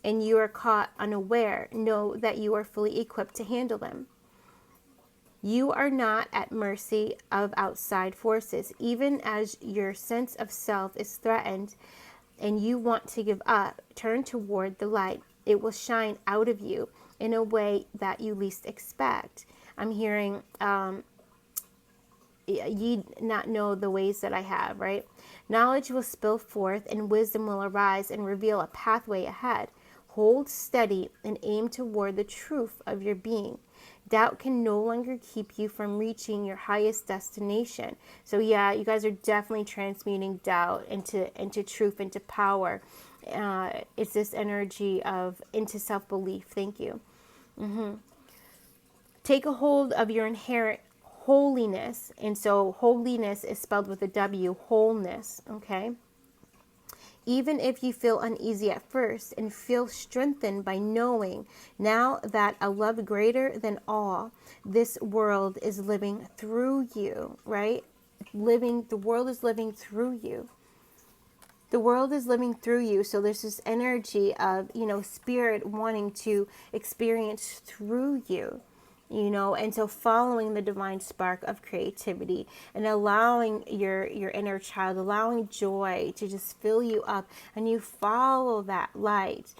and you are caught unaware, know that you are fully equipped to handle them. You are not at mercy of outside forces. Even as your sense of self is threatened and you want to give up, turn toward the light. It will shine out of you in a way that you least expect. I'm hearing, ye not know the ways that I have, right? Knowledge will spill forth and wisdom will arise and reveal a pathway ahead. Hold steady and aim toward the truth of your being. Doubt can no longer keep you from reaching your highest destination. So yeah, you guys are definitely transmuting doubt into truth, into power. It's this energy of into self-belief. Thank you. Take a hold of your inherent holiness. And so holiness is spelled with a W, wholeness, okay? Even if you feel uneasy at first, and feel strengthened by knowing now that a love greater than all this world is living through you, right? The world is living through you. The world is living through you. So there's this energy of, spirit wanting to experience through you. And so following the divine spark of creativity and allowing your inner child, allowing joy to just fill you up, and you follow that light,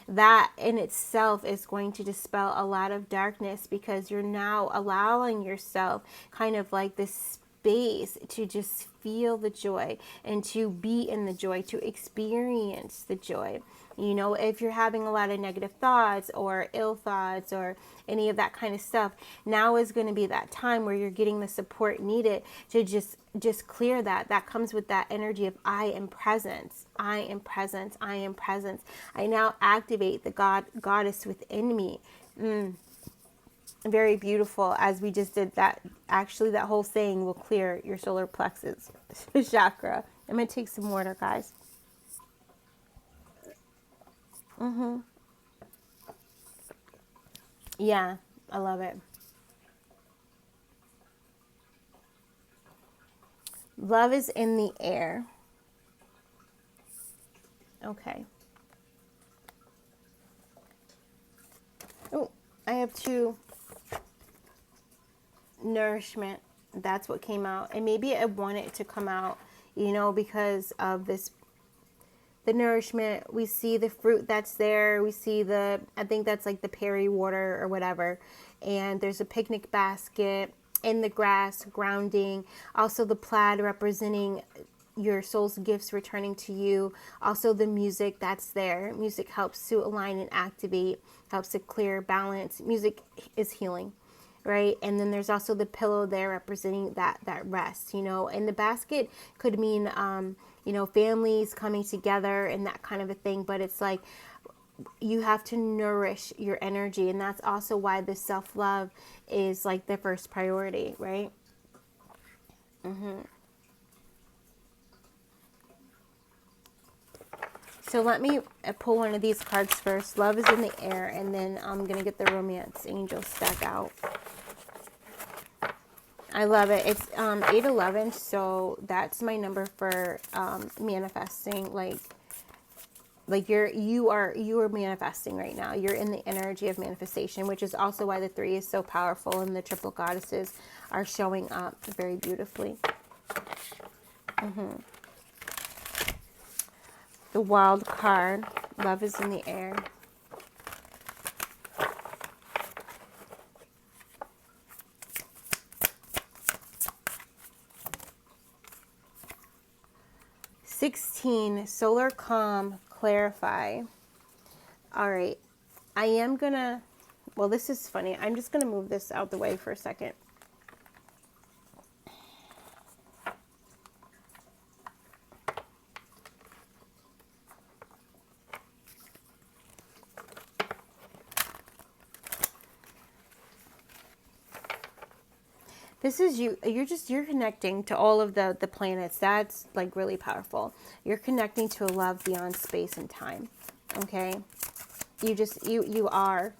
that in itself is going to dispel a lot of darkness, because you're now allowing yourself kind of like this space to just feel the joy and to be in the joy, to experience the joy. You know, if you're having a lot of negative thoughts or ill thoughts or any of that kind of stuff, now is going to be that time where you're getting the support needed to just clear that. That comes with that energy of I am presence. I am presence. I am presence. I now activate the goddess within me. Very beautiful, as we just did that. Actually, that whole saying will clear your solar plexus chakra. I'm going to take some water, guys. Yeah, I love it. Love is in the air. Okay. Oh, I have two. Nourishment. That's what came out. And maybe I want it to come out, you know, because of this, the nourishment. We see the fruit that's there. We see the, I think that's like the Perry water or whatever. And there's a picnic basket in the grass, grounding. Also the plaid representing your soul's gifts returning to you. Also the music that's there. Music helps to align and activate, helps to clear, balance. Music is healing, right? And then there's also the pillow there representing that rest, you know. And the basket could mean you know, families coming together and that kind of a thing. But it's like you have to nourish your energy, and that's also why this self-love is like the first priority, right? So let me pull one of these cards first. Love is in the air, and then I'm going to get the romance angel stack out. I love it. It's 811, so that's my number for manifesting. Like you are manifesting right now. You're in the energy of manifestation, which is also why the 3 is so powerful, and the triple goddesses are showing up very beautifully. The wild card, love is in the air. Solar calm, clarify. All right. I am going to, well, this is funny. I'm just going to move this out the way for a second. This is you. You're connecting to all of the planets. That's like really powerful. You're connecting to a love beyond space and time. Okay. You are.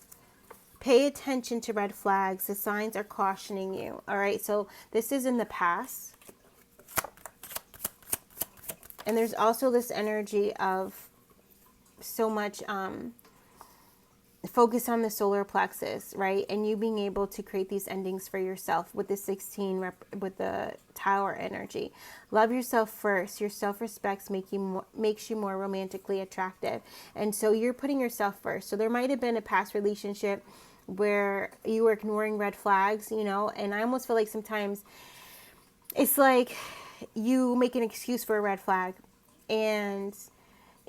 Pay attention to red flags. The signs are cautioning you. All right. So this is in the past. And there's also this energy of so much focus on the solar plexus, right? And you being able to create these endings for yourself with the 16 with the tower energy. Love yourself first. Your self-respect makes you more romantically attractive. And so you're putting yourself first. So there might have been a past relationship where you were ignoring red flags, you know, and I almost feel like sometimes it's like you make an excuse for a red flag and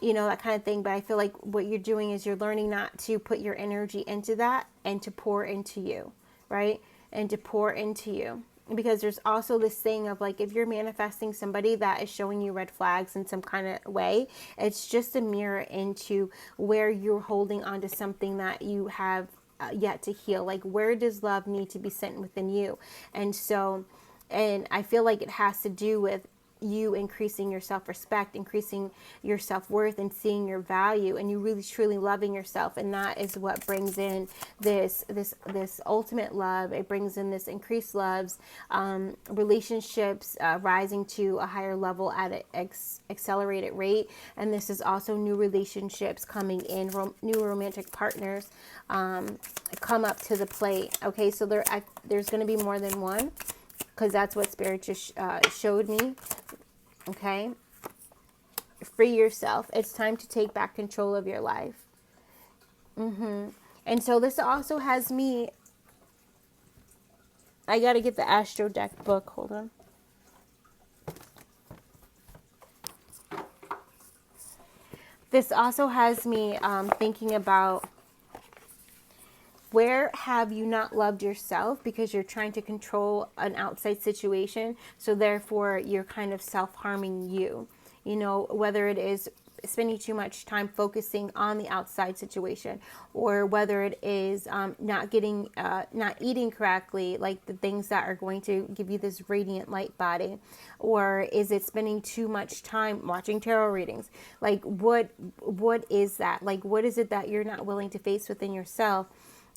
you know, that kind of thing. But I feel like what you're doing is you're learning not to put your energy into that and to pour into you, right? And to pour into you. Because there's also this thing of like, if you're manifesting somebody that is showing you red flags in some kind of way, it's just a mirror into where you're holding on to something that you have yet to heal. Like, where does love need to be sent within you? And so, and I feel like it has to do with you increasing your self-respect, increasing your self-worth, and seeing your value, and you really truly loving yourself. And that is what brings in this ultimate love. It brings in this increased loves, relationships rising to a higher level at an accelerated rate. And this is also new relationships coming in, new romantic partners come up to the plate. Okay, so there's going to be more than one, because that's what Spirit just showed me. Okay? Free yourself. It's time to take back control of your life. And so this also has me... I got to get the Astro Deck book. Hold on. This also has me thinking about, where have you not loved yourself because you're trying to control an outside situation? So therefore, you're kind of self-harming you. You know, whether it is spending too much time focusing on the outside situation, or whether it is not eating correctly, like the things that are going to give you this radiant light body, or is it spending too much time watching tarot readings? Like, what is that? Like, what is it that you're not willing to face within yourself?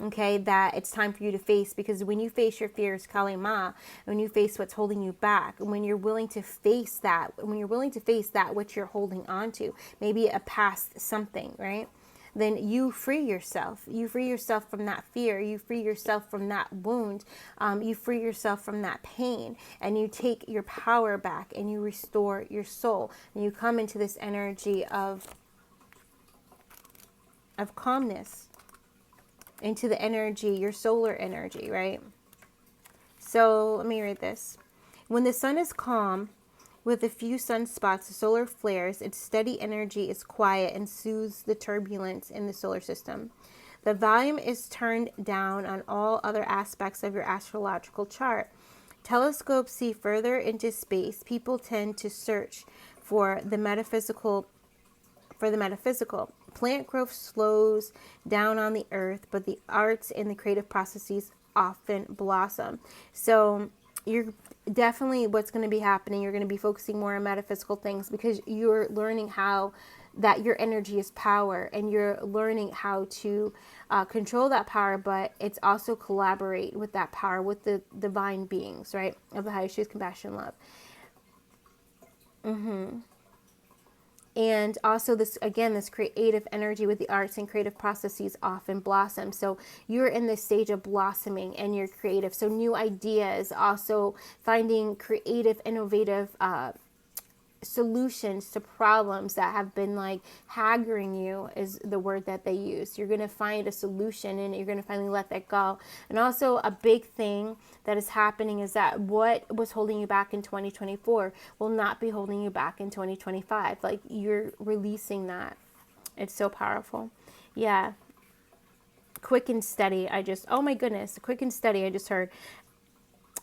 Okay, that it's time for you to face, because when you face your fears, Kalima, when you face what's holding you back, when you're willing to face that, which you're holding on to, maybe a past something, right? Then you free yourself. You free yourself from that fear. You free yourself from that wound. You free yourself from that pain, and you take your power back and you restore your soul. And you come into this energy of calmness, into the energy, your solar energy, right? So let me read this. When the sun is calm, with a few sunspots, the solar flares, its steady energy is quiet and soothes the turbulence in the solar system. The volume is turned down on all other aspects of your astrological chart. Telescopes see further into space. People tend to search for the metaphysical. Plant growth slows down on the earth, but the arts and the creative processes often blossom. So you're definitely, what's going to be happening, you're going to be focusing more on metaphysical things, because you're learning how that your energy is power, and you're learning how to control that power, but it's also collaborate with that power, with the divine beings, right, of the highest truth, compassion, love. And also this, again, this creative energy with the arts and creative processes often blossom. So you're in this stage of blossoming and you're creative. So new ideas, also finding creative, innovative solutions to problems that have been like haggling you, is the word that they use. You're going to find a solution and you're going to finally let that go. And also a big thing that is happening is that what was holding you back in 2024 will not be holding you back in 2025. Like, you're releasing that. It's so powerful. Yeah. Quick and steady. Oh my goodness. Quick and steady. I just heard.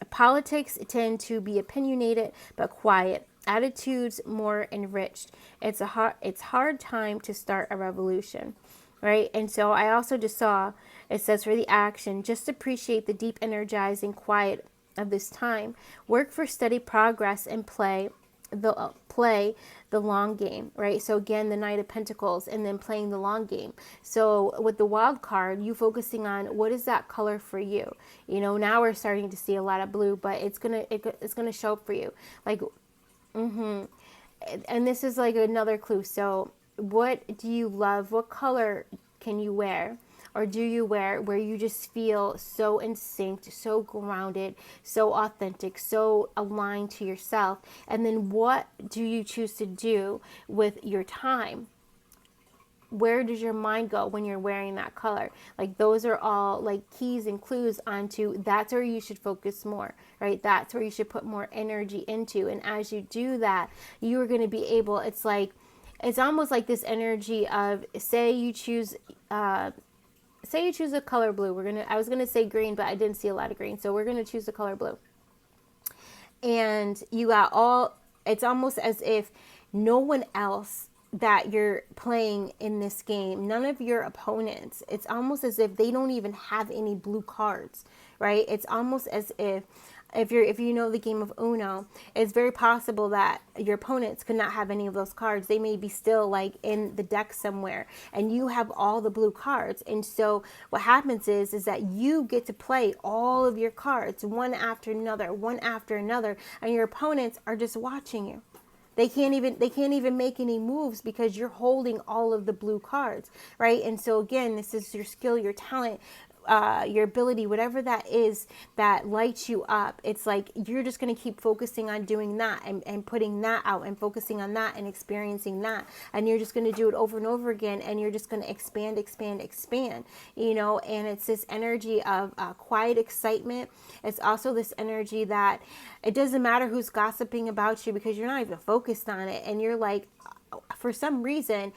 Politics tend to be opinionated but quiet. Attitudes more enriched. It's hard time to start a revolution, right? And so I also just saw, it says for the action, just appreciate the deep, energizing quiet of this time. Work for steady progress and play the long game, right? So again, the Knight of Pentacles, and then playing the long game. So with the wild card, you focusing on what is that color for you. You know, now we're starting to see a lot of blue, but it's gonna show up for you. Like, and this is like another clue. So what do you love? What color can you wear? Or do you wear where you just feel so in sync, so grounded, so authentic, so aligned to yourself? And then what do you choose to do with your time? Where does your mind go when you're wearing that color? Like, those are all like keys and clues onto, that's where you should focus more, right? That's where you should put more energy into. And as you do that, you are going to be able, it's almost like this energy of, say you choose a color blue. I was gonna say green, but I didn't see a lot of green, so we're gonna choose the color blue. And you got it's almost as if no one else that you're playing in this game, none of your opponents, it's almost as if they don't even have any blue cards, right? It's almost as if you know the game of Uno, it's very possible that your opponents could not have any of those cards. They may be still like in the deck somewhere, and you have all the blue cards. And so what happens is that you get to play all of your cards one after another, and your opponents are just watching you. They can't even make any moves because you're holding all of the blue cards, right? And so again, this is your skill, your talent, your ability, whatever that is that lights you up. It's like you're just going to keep focusing on doing that and putting that out and focusing on that and experiencing that. And you're just going to do it over and over again. And you're just going to expand, you know, and it's this energy of quiet excitement. It's also this energy that it doesn't matter who's gossiping about you because you're not even focused on it. And you're like, for some reason,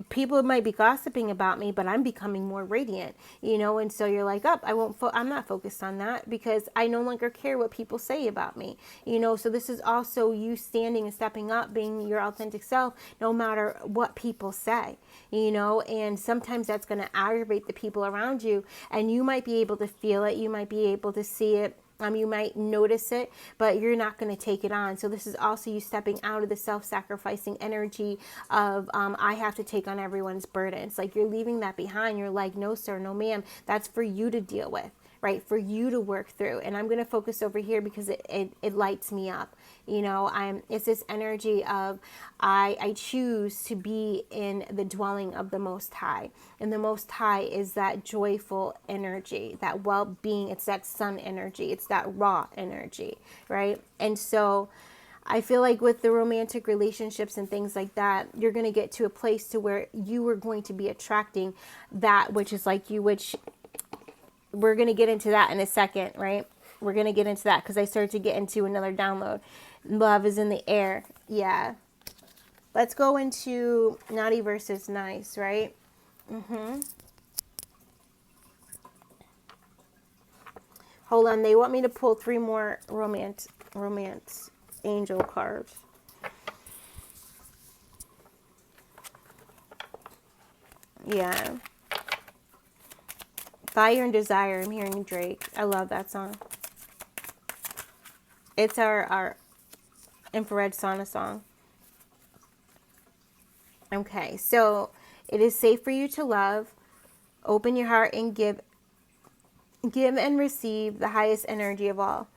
people might be gossiping about me, but I'm becoming more radiant, you know? And so you're like, I'm not focused on that because I no longer care what people say about me, you know? So this is also you standing and stepping up, being your authentic self, no matter what people say, you know? And sometimes that's going to aggravate the people around you, and you might be able to feel it. You might be able to see it. You might notice it, but you're not going to take it on. So this is also you stepping out of the self-sacrificing energy of I have to take on everyone's burdens. Like you're leaving that behind. You're like, no, sir, no, ma'am. That's for you to deal with, right? For you to work through. And I'm going to focus over here because it lights me up. You know, it's this energy of I choose to be in the dwelling of the Most High. And the Most High is that joyful energy, that well-being. It's that sun energy. It's that raw energy, right? And so I feel like with the romantic relationships and things like that, you're going to get to a place to where you are going to be attracting that which is like you, which we're going to get into that in a second, right? We're going to get into that because I started to get into another download. Love is in the air. Yeah. Let's go into naughty versus nice, right? Hold on. They want me to pull 3 more romance angel cards. Yeah. Fire and Desire. I'm hearing Drake. I love that song. It's our infrared sauna song. Okay, so it is safe for you to love. Open your heart and give and receive the highest energy of all.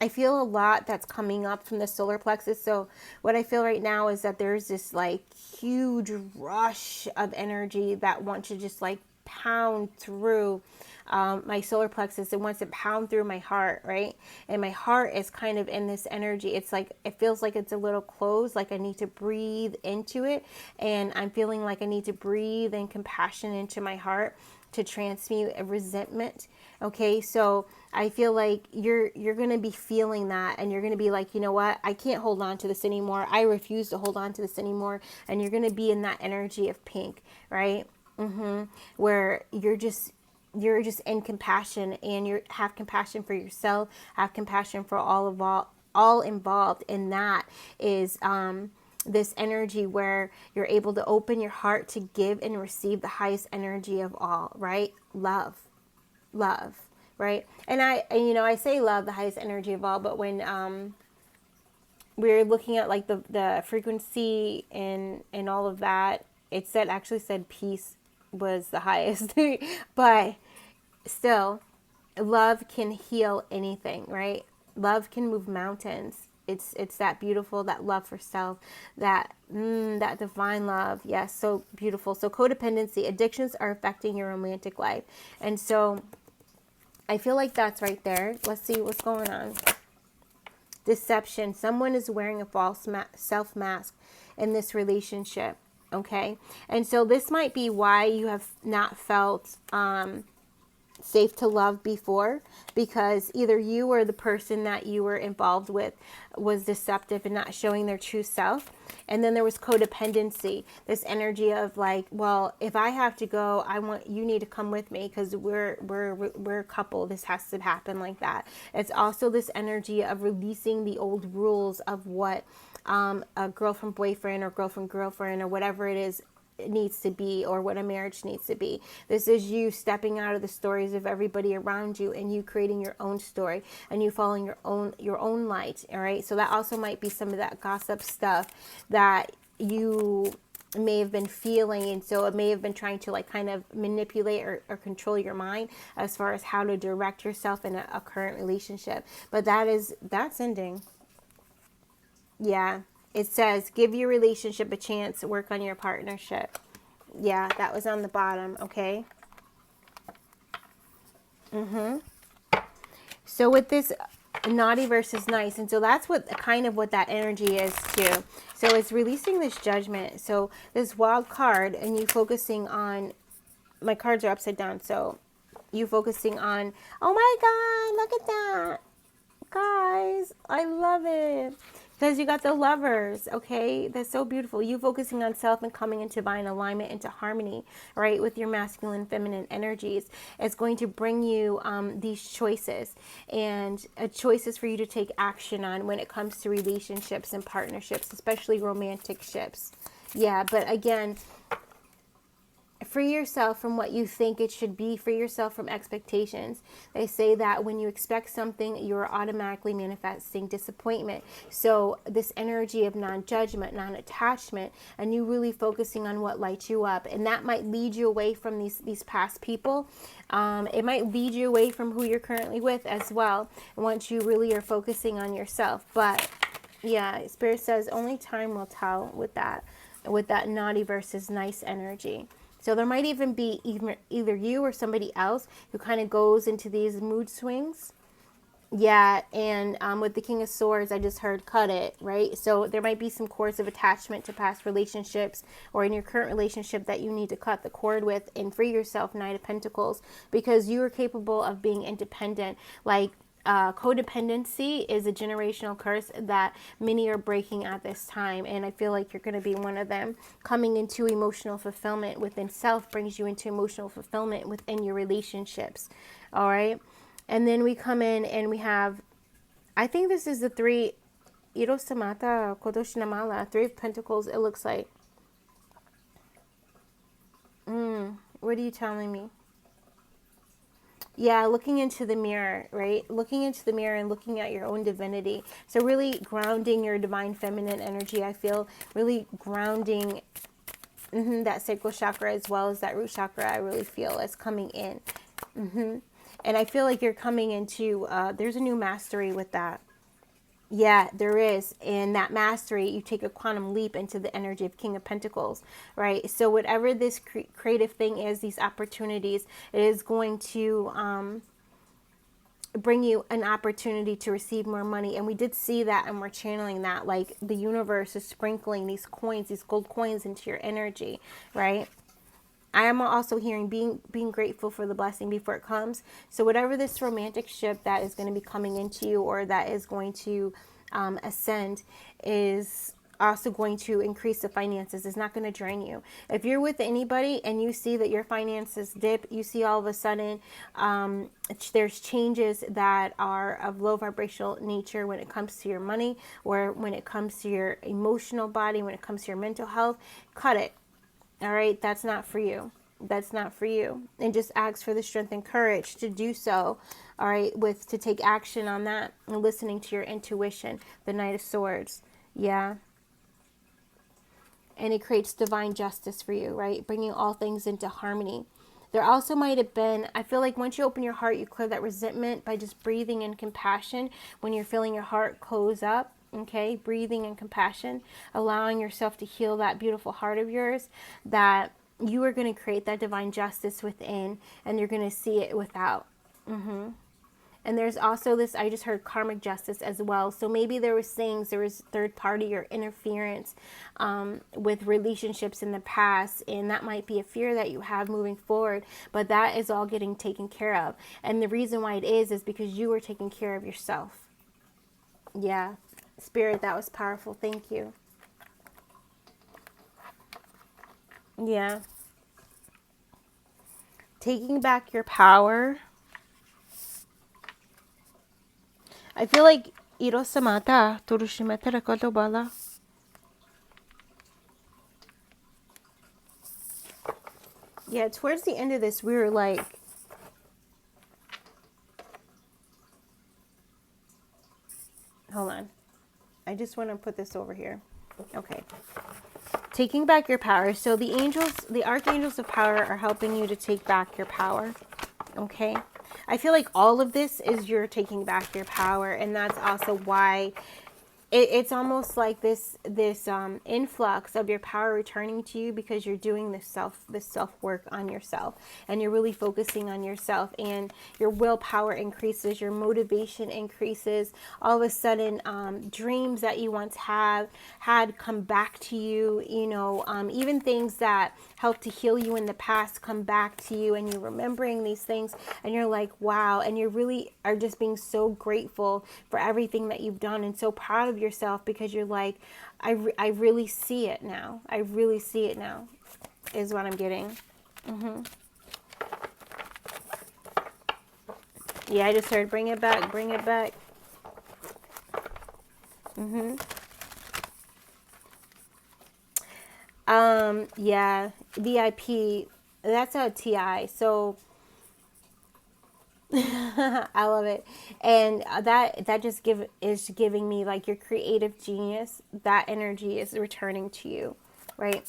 I feel a lot that's coming up from the solar plexus. So what I feel right now is that there's this like huge rush of energy that wants to just like pound through my solar plexus. It wants to pound through my heart, right? And my heart is kind of in this energy. It's like, it feels like it's a little closed, like I need to breathe into it. And I'm feeling like I need to breathe in compassion into my heart to transmute a resentment. Okay, so I feel like you're going to be feeling that, and you're going to be like, you know what? I can't hold on to this anymore. I refuse to hold on to this anymore. And you're going to be in that energy of pink, right? Where you're just in compassion, and you have compassion for yourself, have compassion for all involved. And that is this energy where you're able to open your heart to give and receive the highest energy of all, right? Love, right? And I say love, the highest energy of all, but when we're looking at like the frequency and all of that, it actually said peace was the highest. But still, love can heal anything, right? Love can move mountains. It's that beautiful, that love for self, that divine love. Yes, so beautiful. So codependency, addictions are affecting your romantic life. And so I feel like that's right there. Let's see what's going on. Deception. Someone is wearing a false self mask in this relationship. Okay. And so this might be why you have not felt safe to love before, because either you or the person that you were involved with was deceptive and not showing their true self. And then there was codependency, this energy of like, well, if I have to go, you need to come with me because we're a couple. This has to happen like that. It's also this energy of releasing the old rules of what a girlfriend boyfriend or girlfriend girlfriend or whatever it is needs to be, or what a marriage needs to be. This is you stepping out of the stories of everybody around you and you creating your own story and you following your own light. All right. So that also might be some of that gossip stuff that you may have been feeling, and so it may have been trying to like kind of manipulate or control your mind as far as how to direct yourself in a current relationship. But that's ending. Yeah. It says, give your relationship a chance, work on your partnership. Yeah, that was on the bottom, okay? So with this naughty versus nice, and so that's what that energy is too. So it's releasing this judgment. So this wild card, and you focusing on, my cards are upside down, so you focusing on, oh my God, look at that. Nice. I love it. Because you got the Lovers, okay? That's so beautiful. You focusing on self and coming into divine alignment, into harmony, right, with your masculine, feminine energies. It's going to bring you these choices and choices for you to take action on when it comes to relationships and partnerships, especially romantic ships. Yeah, but again, free yourself from what you think it should be. Free yourself from expectations. They say that when you expect something, you're automatically manifesting disappointment. So this energy of non-judgment, non-attachment, and you really focusing on what lights you up. And that might lead you away from these past people. It might lead you away from who you're currently with as well, once you really are focusing on yourself. But yeah, Spirit says only time will tell with that naughty versus nice energy. So there might even be either you or somebody else who kind of goes into these mood swings. Yeah, and with the King of Swords, I just heard cut it, right? So there might be some cords of attachment to past relationships or in your current relationship that you need to cut the cord with and free yourself, Knight of Pentacles, because you are capable of being independent. Like, codependency is a generational curse that many are breaking at this time, and I feel like you're going to be one of them. Coming into emotional fulfillment within self brings you into emotional fulfillment within your relationships. All right, and then we come in and we have, I think this is the three Irosamata Kodoshinamala, Three of Pentacles. It looks like. What are you telling me? Yeah, looking into the mirror, right? Looking into the mirror and looking at your own divinity. So really grounding your divine feminine energy, I feel. Really grounding that sacral chakra as well as that root chakra, I really feel as coming in. And I feel like you're coming into, there's a new mastery with that. Yeah, there is. And that mastery, you take a quantum leap into the energy of King of Pentacles, right? So whatever this creative thing is, these opportunities, it is going to bring you an opportunity to receive more money. And we did see that, and we're channeling that. Like the universe is sprinkling these coins, these gold coins into your energy, right? I am also hearing being grateful for the blessing before it comes. So whatever this romantic ship that is going to be coming into you, or that is going to ascend, is also going to increase the finances. It's not going to drain you. If you're with anybody and you see that your finances dip, you see all of a sudden there's changes that are of low vibrational nature when it comes to your money, or when it comes to your emotional body, when it comes to your mental health, cut it. All right, that's not for you. That's not for you. And just ask for the strength and courage to do so. All right, to take action on that and listening to your intuition. The Knight of Swords. Yeah. And it creates divine justice for you, right? Bringing all things into harmony. There also might have been, I feel like once you open your heart, you clear that resentment by just breathing in compassion when you're feeling your heart close up. Okay, breathing in compassion, allowing yourself to heal that beautiful heart of yours, that you are going to create that divine justice within, and you're going to see it without. And there's also this, I just heard karmic justice as well. So maybe there was third party or interference with relationships in the past, and that might be a fear that you have moving forward, but that is all getting taken care of. And the reason why it is because you are taking care of yourself. Yeah. Spirit, that was powerful. Thank you. Yeah. Taking back your power. I feel like Irosamata Turushimete Rakotobala. Yeah, towards the end of this, we were like, hold on. I just want to put this over here. Okay. Taking back your power. So the angels, the archangels of power are helping you to take back your power. Okay. I feel like all of this is you're taking back your power. And that's also why it's almost like this influx of your power returning to you, because you're doing this self work on yourself, and you're really focusing on yourself, and your willpower increases, your motivation increases. All of a sudden, dreams that you once had come back to you. You know, even things that helped to heal you in the past come back to you, and you're remembering these things, and you're like, wow, and you really are just being so grateful for everything that you've done, and so proud of yourself, because you're like, I really see it now. I really see it now, is what I'm getting. Yeah, I just heard bring it back, bring it back. Yeah, VIP, that's a TI. So I love it. And that just is giving me like your creative genius. That energy is returning to you, right?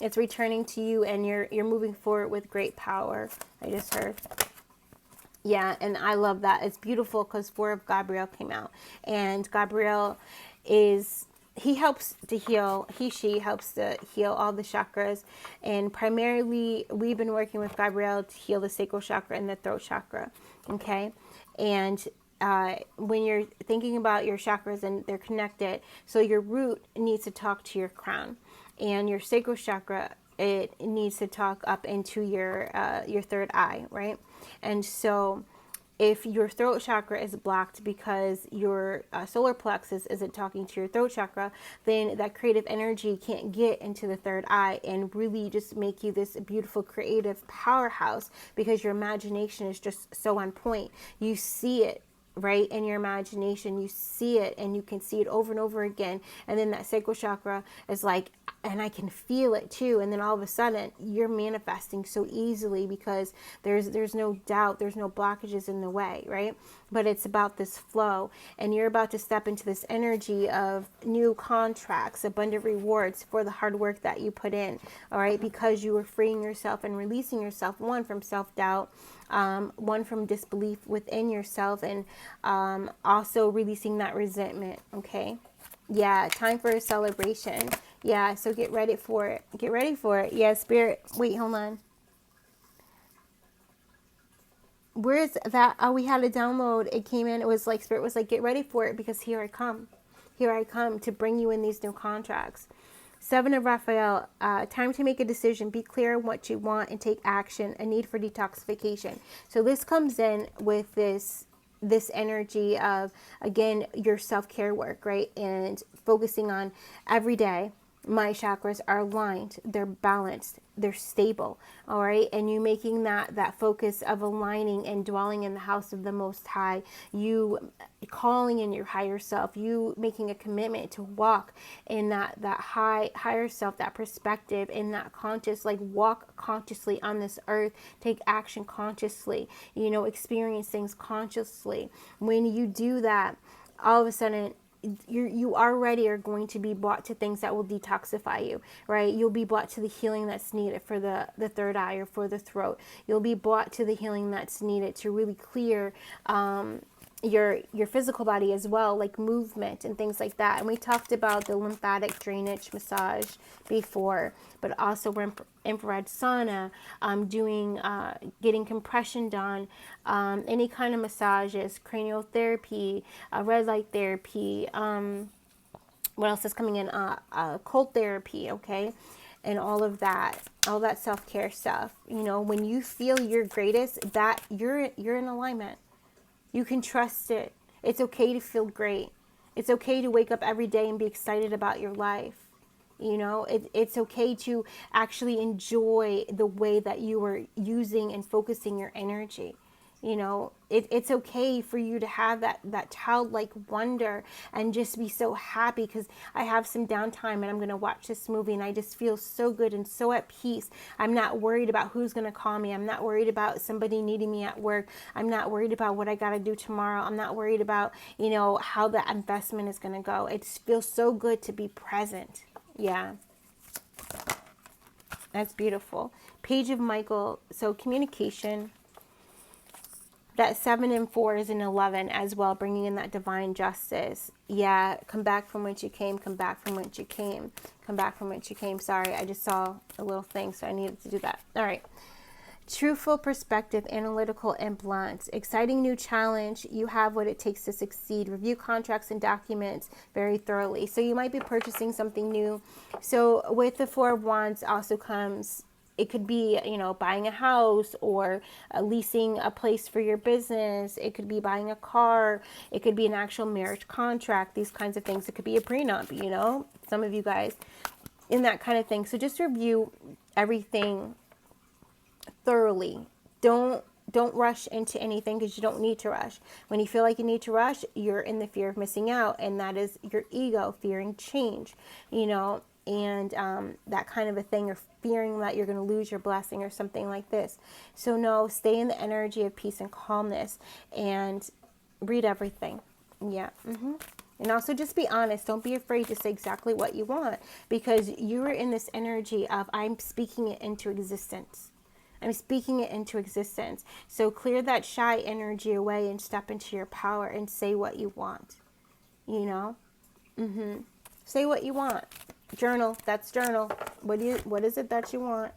It's returning to you, and you're moving forward with great power. I just heard. Yeah, and I love that. It's beautiful because 4 of Gabriel came out, and Gabriel is, he helps to heal, she helps to heal all the chakras, and primarily we've been working with Gabriel to heal the sacral chakra and the throat chakra, okay? And when you're thinking about your chakras and they're connected, so your root needs to talk to your crown, and your sacral chakra, it needs to talk up into your third eye, right? And so if your throat chakra is blocked because your solar plexus isn't talking to your throat chakra, then that creative energy can't get into the third eye and really just make you this beautiful creative powerhouse, because your imagination is just so on point. You see it, right, in your imagination, you see it, and you can see it over and over again, and then that sacral chakra is like, and I can feel it too, and then all of a sudden you're manifesting so easily, because there's no doubt, there's no blockages in the way, right? But it's about this flow, and you're about to step into this energy of new contracts, abundant rewards for the hard work that you put in, all right, because you were freeing yourself and releasing yourself, one, from self-doubt, one, from disbelief within yourself, and also releasing that resentment, okay? Yeah, time for a celebration. Yeah, so get ready for it. Get ready for it. Yeah, Spirit. Wait, hold on. Where is that? Oh, we had a download. It came in. It was like, Spirit was like, get ready for it, because here I come. Here I come to bring you in these new contracts. 7 of Raphael, time to make a decision. Be clear on what you want and take action. A need for detoxification. So this comes in with this energy of, again, your self-care work, right? And focusing on every day, my chakras are aligned, they're balanced, they're stable, all right? And you making that focus of aligning and dwelling in the house of the Most High, you calling in your higher self, you making a commitment to walk in that higher self, that perspective, in that conscious, like, walk consciously on this earth, take action consciously, you know, experience things consciously. When you do that, all of a sudden you already are going to be brought to things that will detoxify you, right? You'll be brought to the healing that's needed for the third eye or for the throat. You'll be brought to the healing that's needed to really clear your physical body as well, like movement and things like that. And we talked about the lymphatic drainage massage before, but also infrared sauna, getting compression done, any kind of massages, cranial therapy, red light therapy, what else is coming in? Cold therapy, okay? And all that self-care stuff. You know, when you feel your greatest, that you're in alignment. You can trust it. It's okay to feel great. It's okay to wake up every day and be excited about your life. You know, it's okay to actually enjoy the way that you are using and focusing your energy. You know, it's okay for you to have that childlike wonder and just be so happy because I have some downtime and I'm going to watch this movie and I just feel so good and so at peace. I'm not worried about who's going to call me. I'm not worried about somebody needing me at work. I'm not worried about what I got to do tomorrow. I'm not worried about, you know, how the investment is going to go. It feels so good to be present. Yeah. That's beautiful. Page of Michael. So communication. that 7 and 4 is an 11 as well, bringing in that divine justice. Yeah, come back from whence you came, come back from whence you came, come back from whence you came. Sorry, I just saw a little thing, so I needed to do that. All right. Truthful perspective, analytical and blunt. Exciting new challenge. You have what it takes to succeed. Review contracts and documents very thoroughly. So you might be purchasing something new. So with the 4 of Wands also comes, it could be, you know, buying a house or leasing a place for your business. It could be buying a car. It could be an actual marriage contract, these kinds of things. It could be a prenup, you know, some of you guys in that kind of thing. So just review everything thoroughly. Don't rush into anything, because you don't need to rush. When you feel like you need to rush, you're in the fear of missing out, and that is your ego fearing change, you know, and that kind of a thing, or fearing that you're going to lose your blessing or something like this. So no, stay in the energy of peace and calmness and read everything. Yeah. And also just be honest. Don't be afraid to say exactly what you want, because you are in this energy of, I'm speaking it into existence. I'm speaking it into existence. So clear that shy energy away and step into your power and say what you want. You know? Say what you want. Journal. That's journal. What is it that you want?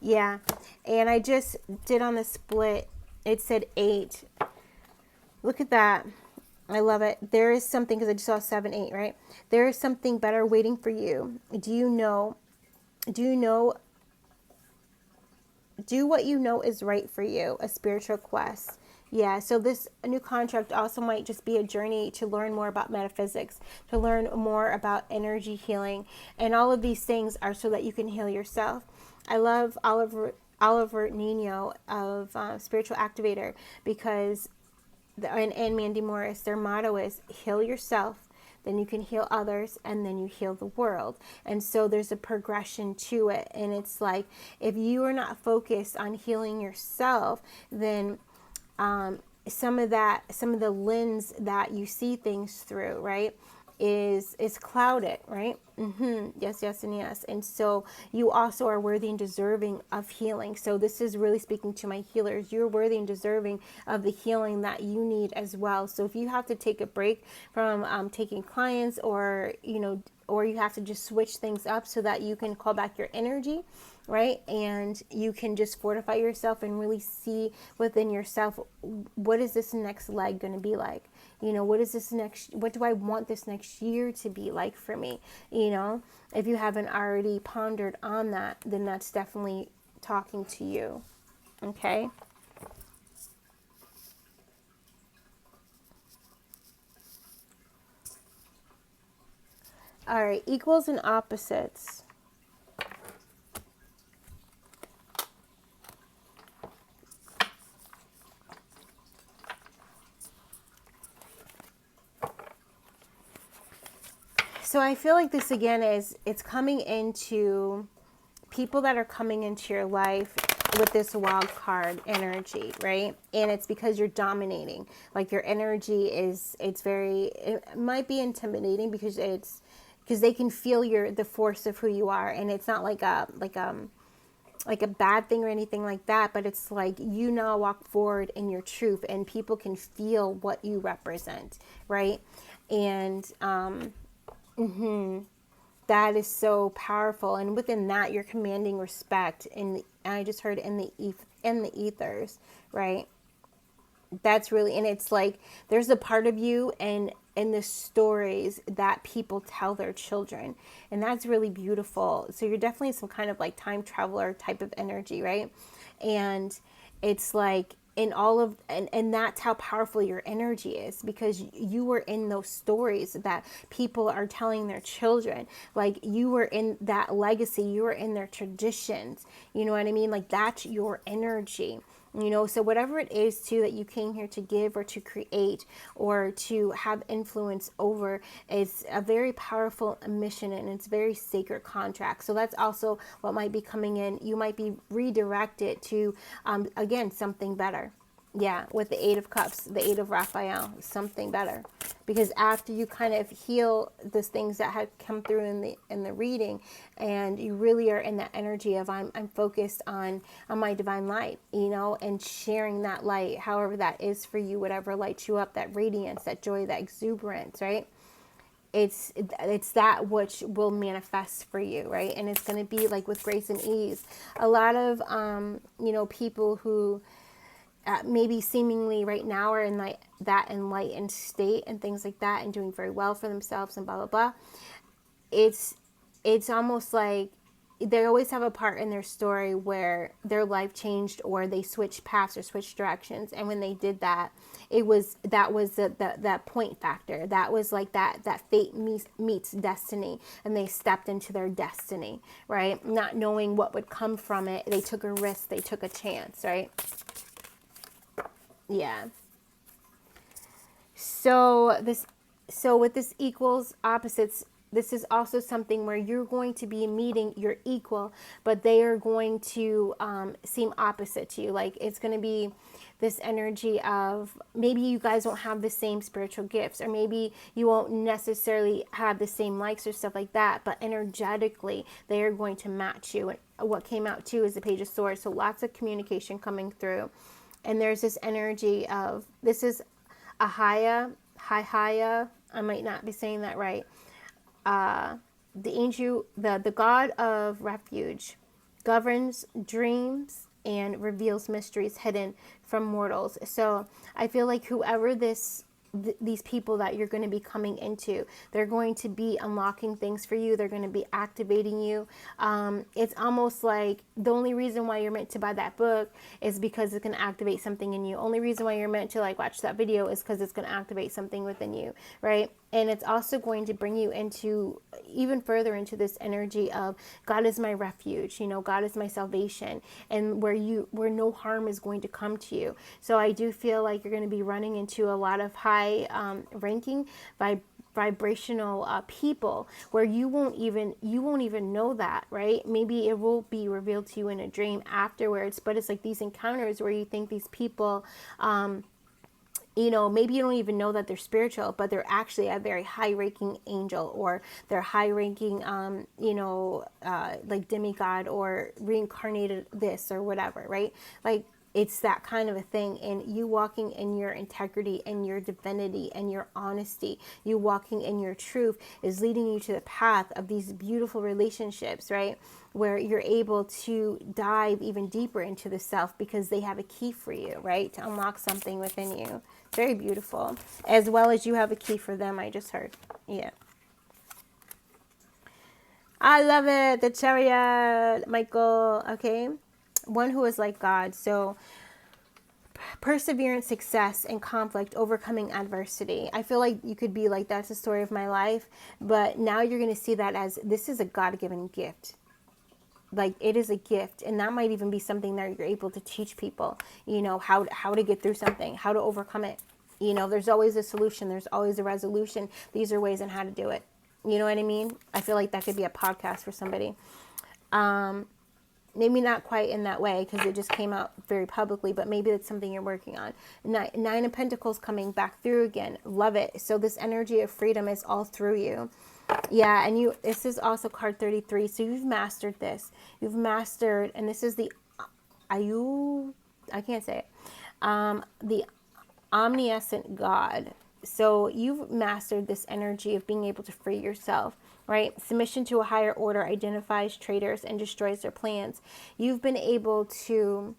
Yeah. And I just did on the split, it said 8. Look at that. I love it. There is something, because I just saw 7, 8, right? There is something better waiting for you. Do you know do what you know is right for you, a spiritual quest. Yeah, so this new contract also might just be a journey to learn more about metaphysics, to learn more about energy healing. And all of these things are so that you can heal yourself. I love Oliver Nino of Spiritual Activator, because, and Mandy Morris, their motto is heal yourself, then you can heal others, and then you heal the world. And so there's a progression to it. And it's like, if you are not focused on healing yourself, then some of the lens that you see things through, right, is clouded, right? Yes, yes, and yes. And so you also are worthy and deserving of healing. So this is really speaking to my healers. You're worthy and deserving of the healing that you need as well. So if you have to take a break from taking clients, or, you know, or you have to just switch things up so that you can call back your energy, right? And you can just fortify yourself and really see within yourself, what is this next leg going to be like? You know, what do I want this next year to be like for me? You know, if you haven't already pondered on that, then that's definitely talking to you. Okay. All right. Equals and opposites. So I feel like this again it's coming into people that are coming into your life with this wild card energy, right? And it's because you're dominating. Like your energy it might be intimidating, because they can feel the force of who you are, and it's not like a bad thing or anything like that, but it's like, you now walk forward in your truth, and people can feel what you represent, right? And that is so powerful, and within that, you're commanding respect. And I just heard in the ethers, right? That's really, and it's like there's a part of you and the stories that people tell their children, and that's really beautiful. So you're definitely some kind of like time traveler type of energy, right? And it's like in all of, and that's how powerful your energy is, because you were in those stories that people are telling their children. Like you were in that legacy, you were in their traditions, you know what I mean? Like that's your energy. You know, so whatever it is too that you came here to give or to create or to have influence over, is a very powerful mission, and it's very sacred contract. So that's also what might be coming in. You might be redirected to, again, something better. Yeah, with the Eight of Cups, the Eight of Raphael, something better. Because after you kind of heal those things that had come through in the reading, and you really are in that energy of I'm focused on my divine light, you know, and sharing that light, however that is for you, whatever lights you up, that radiance, that joy, that exuberance, right? It's that which will manifest for you, right? And it's going to be like with grace and ease. A lot of you know, people who maybe seemingly right now are in like that enlightened state and things like that and doing very well for themselves and blah blah blah, it's almost like they always have a part in their story where their life changed or they switched paths or switched directions, and when they did that, that was that point factor. That was like that fate meets destiny, and they stepped into their destiny, right? Not knowing what would come from it, they took a risk, they took a chance, right? Yeah. So with this equals opposites, this is also something where you're going to be meeting your equal, but they are going to seem opposite to you. Like it's going to be this energy of maybe you guys won't have the same spiritual gifts, or maybe you won't necessarily have the same likes or stuff like that, but energetically they are going to match you. And what came out too is the Page of Swords, so lots of communication coming through. And there's this energy of, this is Abhaya, I might not be saying that right. The angel, the God of refuge, governs dreams and reveals mysteries hidden from mortals. So I feel like whoever these people that you're going to be coming into, they're going to be unlocking things for you. They're going to be activating you. It's almost like the only reason why you're meant to buy that book is because it's going to activate something in you. Only reason why you're meant to like watch that video is because it's going to activate something within you, right? And it's also going to bring you into even further into this energy of God is my refuge, you know, God is my salvation, and where no harm is going to come to you. So I do feel like you're going to be running into a lot of high ranking vibrational people where you won't even know that, right? Maybe it will be revealed to you in a dream afterwards, but it's like these encounters where you think these people you know, maybe you don't even know that they're spiritual, but they're actually a very high-ranking angel, or they're high-ranking, you know, like demigod or reincarnated this or whatever, right? Like, it's that kind of a thing. And you walking in your integrity and your divinity and your honesty, you walking in your truth is leading you to the path of these beautiful relationships, right? Where you're able to dive even deeper into the self because they have a key for you, right? To unlock something within you. Very beautiful. As well as you have a key for them, I just heard. Yeah. I love it. The Chariot, Michael. Okay. One who is like God. So perseverance, success, and conflict, overcoming adversity. I feel like you could be like, that's the story of my life. But now you're going to see that as this is a God-given gift. Like it is a gift, and that might even be something that you're able to teach people, you know, how to get through something, how to overcome it. You know, there's always a solution. There's always a resolution. These are ways on how to do it. You know what I mean? I feel like that could be a podcast for somebody. Maybe not quite in that way because it just came out very publicly, but maybe it's something you're working on. Nine of Pentacles coming back through again. Love it. So this energy of freedom is all through you. Yeah, and this is also card 33. So you've mastered this. You've mastered, and this is the I can't say it. The omniscient God. So you've mastered this energy of being able to free yourself, right? Submission to a higher order identifies traitors and destroys their plans. You've been able to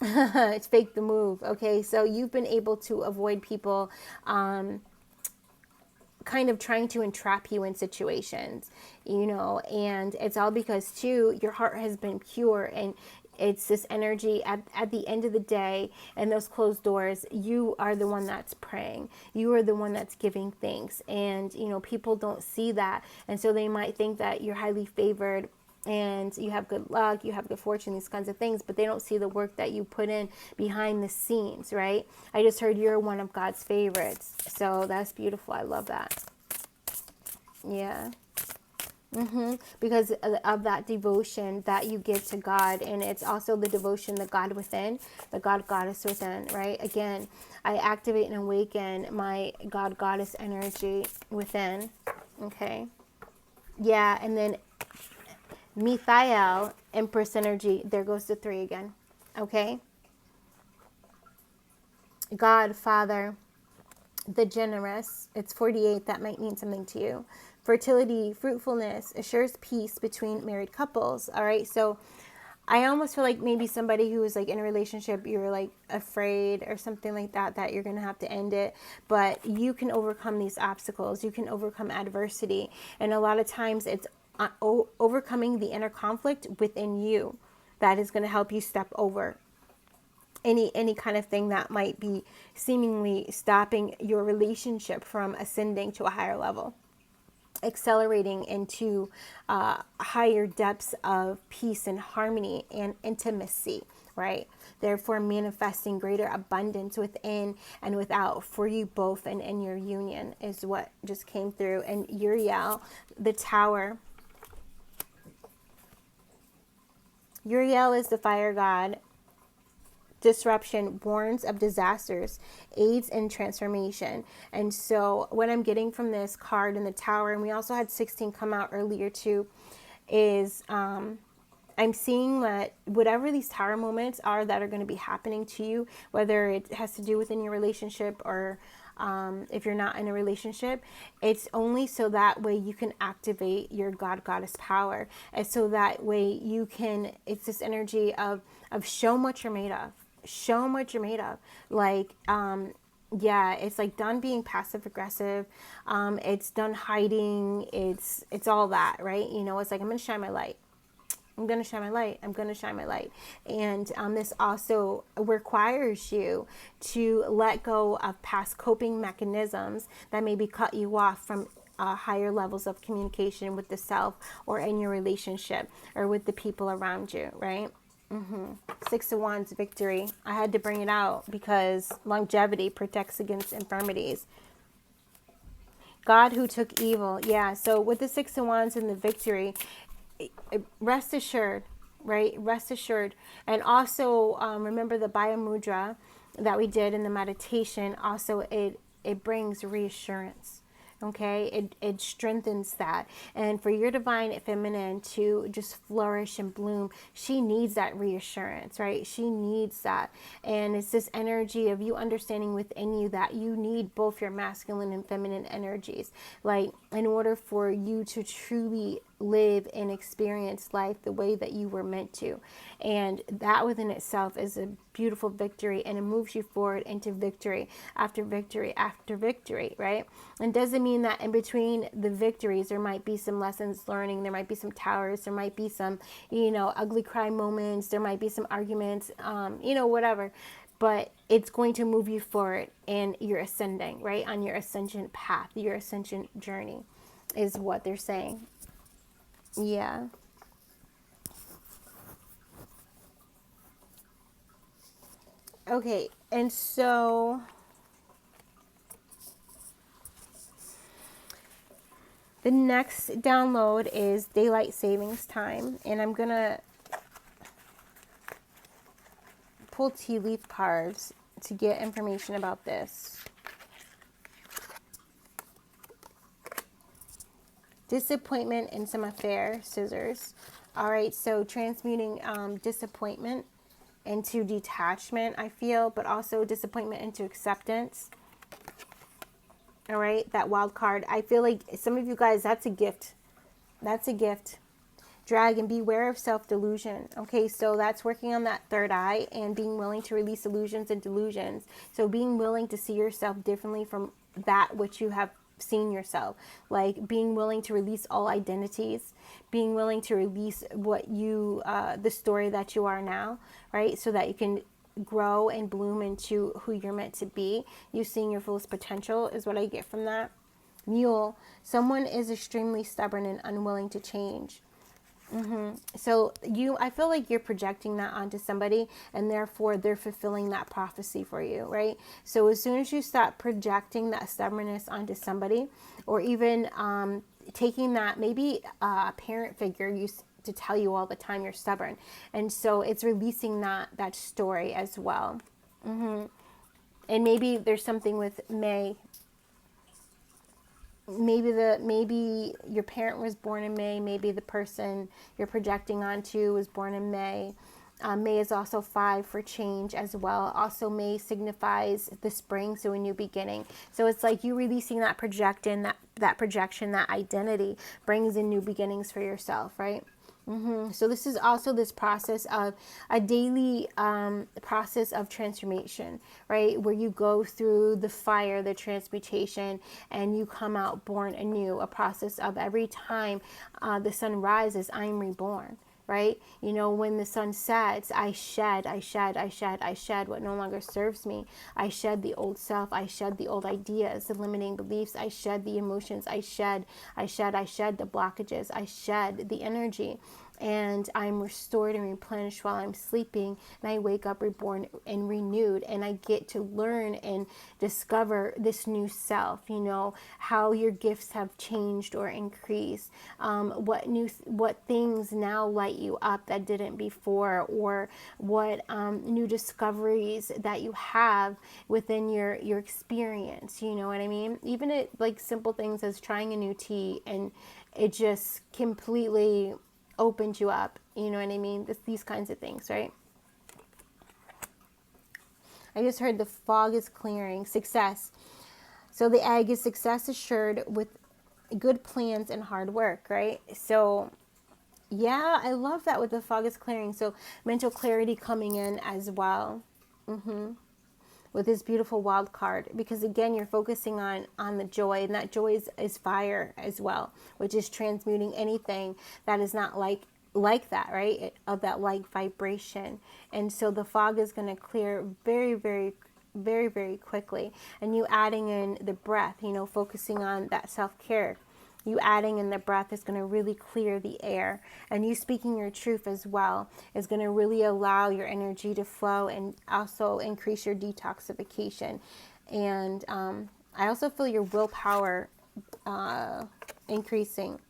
it's fake the move, okay? So you've been able to avoid people kind of trying to entrap you in situations, you know, and it's all because too your heart has been pure, and it's this energy at the end of the day, and those closed doors, you are the one that's praying, you are the one that's giving thanks, and you know, people don't see that, and so they might think that you're highly favored and you have good luck, you have good fortune, these kinds of things, but they don't see the work that you put in behind the scenes, right? I just heard you're one of God's favorites. So that's beautiful. I love that. Yeah. Because of that devotion that you give to God. And it's also the devotion, the God within, the God Goddess within, right? Again, I activate and awaken my God Goddess energy within. Okay. Yeah. And then Mithael, Empress energy. There goes the 3 again. Okay. God, Father, the generous. It's 48. That might mean something to you. Fertility, fruitfulness, assures peace between married couples. All right. So I almost feel like maybe somebody who is like in a relationship, you're like afraid or something like that, that you're going to have to end it. But you can overcome these obstacles. You can overcome adversity. And a lot of times it's overcoming the inner conflict within you that is going to help you step over any kind of thing that might be seemingly stopping your relationship from ascending to a higher level, accelerating into higher depths of peace and harmony and intimacy, right? Therefore, manifesting greater abundance within and without for you both and in your union is what just came through. And Uriel, the Tower. Uriel is the fire god. Disruption, warns of disasters, aids in transformation. And so what I'm getting from this card in the Tower, and we also had 16 come out earlier too, is I'm seeing that whatever these Tower moments are that are going to be happening to you, whether it has to do within your relationship or if you're not in a relationship, it's only so that way you can activate your God Goddess power. And so that way you can, it's this energy of show what you're made of. Show them what you're made of. Like, yeah, it's like done being passive aggressive. It's done hiding. It's all that, right? You know, it's like, I'm going to shine my light. I'm going to shine my light. I'm going to shine my light. And this also requires you to let go of past coping mechanisms that maybe cut you off from higher levels of communication with the self or in your relationship or with the people around you, right? 6 of Wands, victory. I had to bring it out because longevity protects against infirmities. God who took evil. Yeah, so with the 6 of Wands and the victory, rest assured, right? Rest assured. And also remember the Abhaya Murda that we did in the meditation. Also, it brings reassurance. Okay, it strengthens that. And for your divine feminine to just flourish and bloom, she needs that reassurance, right? She needs that. And it's this energy of you understanding within you that you need both your masculine and feminine energies. Like, in order for you to truly live and experience life the way that you were meant to. And that within itself is a beautiful victory, and it moves you forward into victory after victory after victory, right? And doesn't mean that in between the victories there might be some lessons learning, there might be some towers, there might be some, you know, ugly cry moments, there might be some arguments, you know, whatever. But it's going to move you forward and you're ascending, right? On your ascension path, your ascension journey is what they're saying. Yeah. Okay, and so the next download is daylight savings time, and I'm gonna pull tea leaf cards to get information about this. Disappointment in some affair, scissors. All right, so transmuting disappointment into detachment, I feel, but also disappointment into acceptance. All right, that wild card. I feel like some of you guys, that's a gift. That's a gift. Dragon, beware of self-delusion. Okay, so that's working on that third eye and being willing to release illusions and delusions. So being willing to see yourself differently from that which you have seen yourself, like being willing to release all identities, being willing to release what you the story that you are now, right? So that you can grow and bloom into who you're meant to be. You seeing your fullest potential is what I get from that. Mule, someone is extremely stubborn and unwilling to change. So I feel like you're projecting that onto somebody, and therefore they're fulfilling that prophecy for you, right? So as soon as you stop projecting that stubbornness onto somebody, or even taking that, maybe a parent figure used to tell you all the time you're stubborn, and so it's releasing that story as well. And maybe there's something with May. Maybe your parent was born in May. Maybe the person you're projecting onto was born in May. May is also 5 for change as well. Also, May signifies the spring, so a new beginning. So it's like you releasing that projection, that identity brings in new beginnings for yourself, right? So this is also this process of a daily process of transformation, right? Where you go through the fire, the transmutation, and you come out born anew. A process of every time the sun rises, I am reborn, right? You know, when the sun sets, I shed what no longer serves me. I shed the old self. I shed the old ideas, the limiting beliefs. I shed the emotions. I shed the blockages. I shed the energy. And I'm restored and replenished while I'm sleeping, and I wake up reborn and renewed, and I get to learn and discover this new self, you know, how your gifts have changed or increased, what things now light you up that didn't before, or what new discoveries that you have within your experience, you know what I mean? Even it, like simple things as trying a new tea, and it just completely opened you up, you know what I mean? These kinds of things, right? I just heard the fog is clearing. Success. So the egg is success assured with good plans and hard work, right? So yeah, I love that with the fog is clearing. So mental clarity coming in as well. With this beautiful wild card, because again, you're focusing on the joy, and that joy is fire as well, which is transmuting anything that is not like that, right? Of that like vibration. And so the fog is going to clear very, very, very, very quickly. And you adding in the breath, you know, focusing on that self-care. You adding in the breath is going to really clear the air. And you speaking your truth as well is going to really allow your energy to flow, and also increase your detoxification. And I also feel your willpower increasing.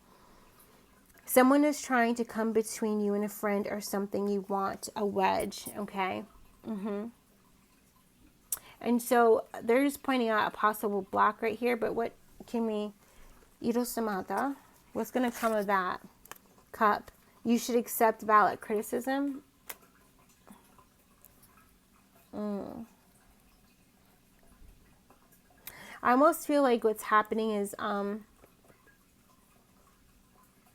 Someone is trying to come between you and a friend or something you want, a wedge, okay? And so they're just pointing out a possible block right here, but what can we... Irosamata, what's going to come of that? Cup. You should accept valid criticism. I almost feel like what's happening is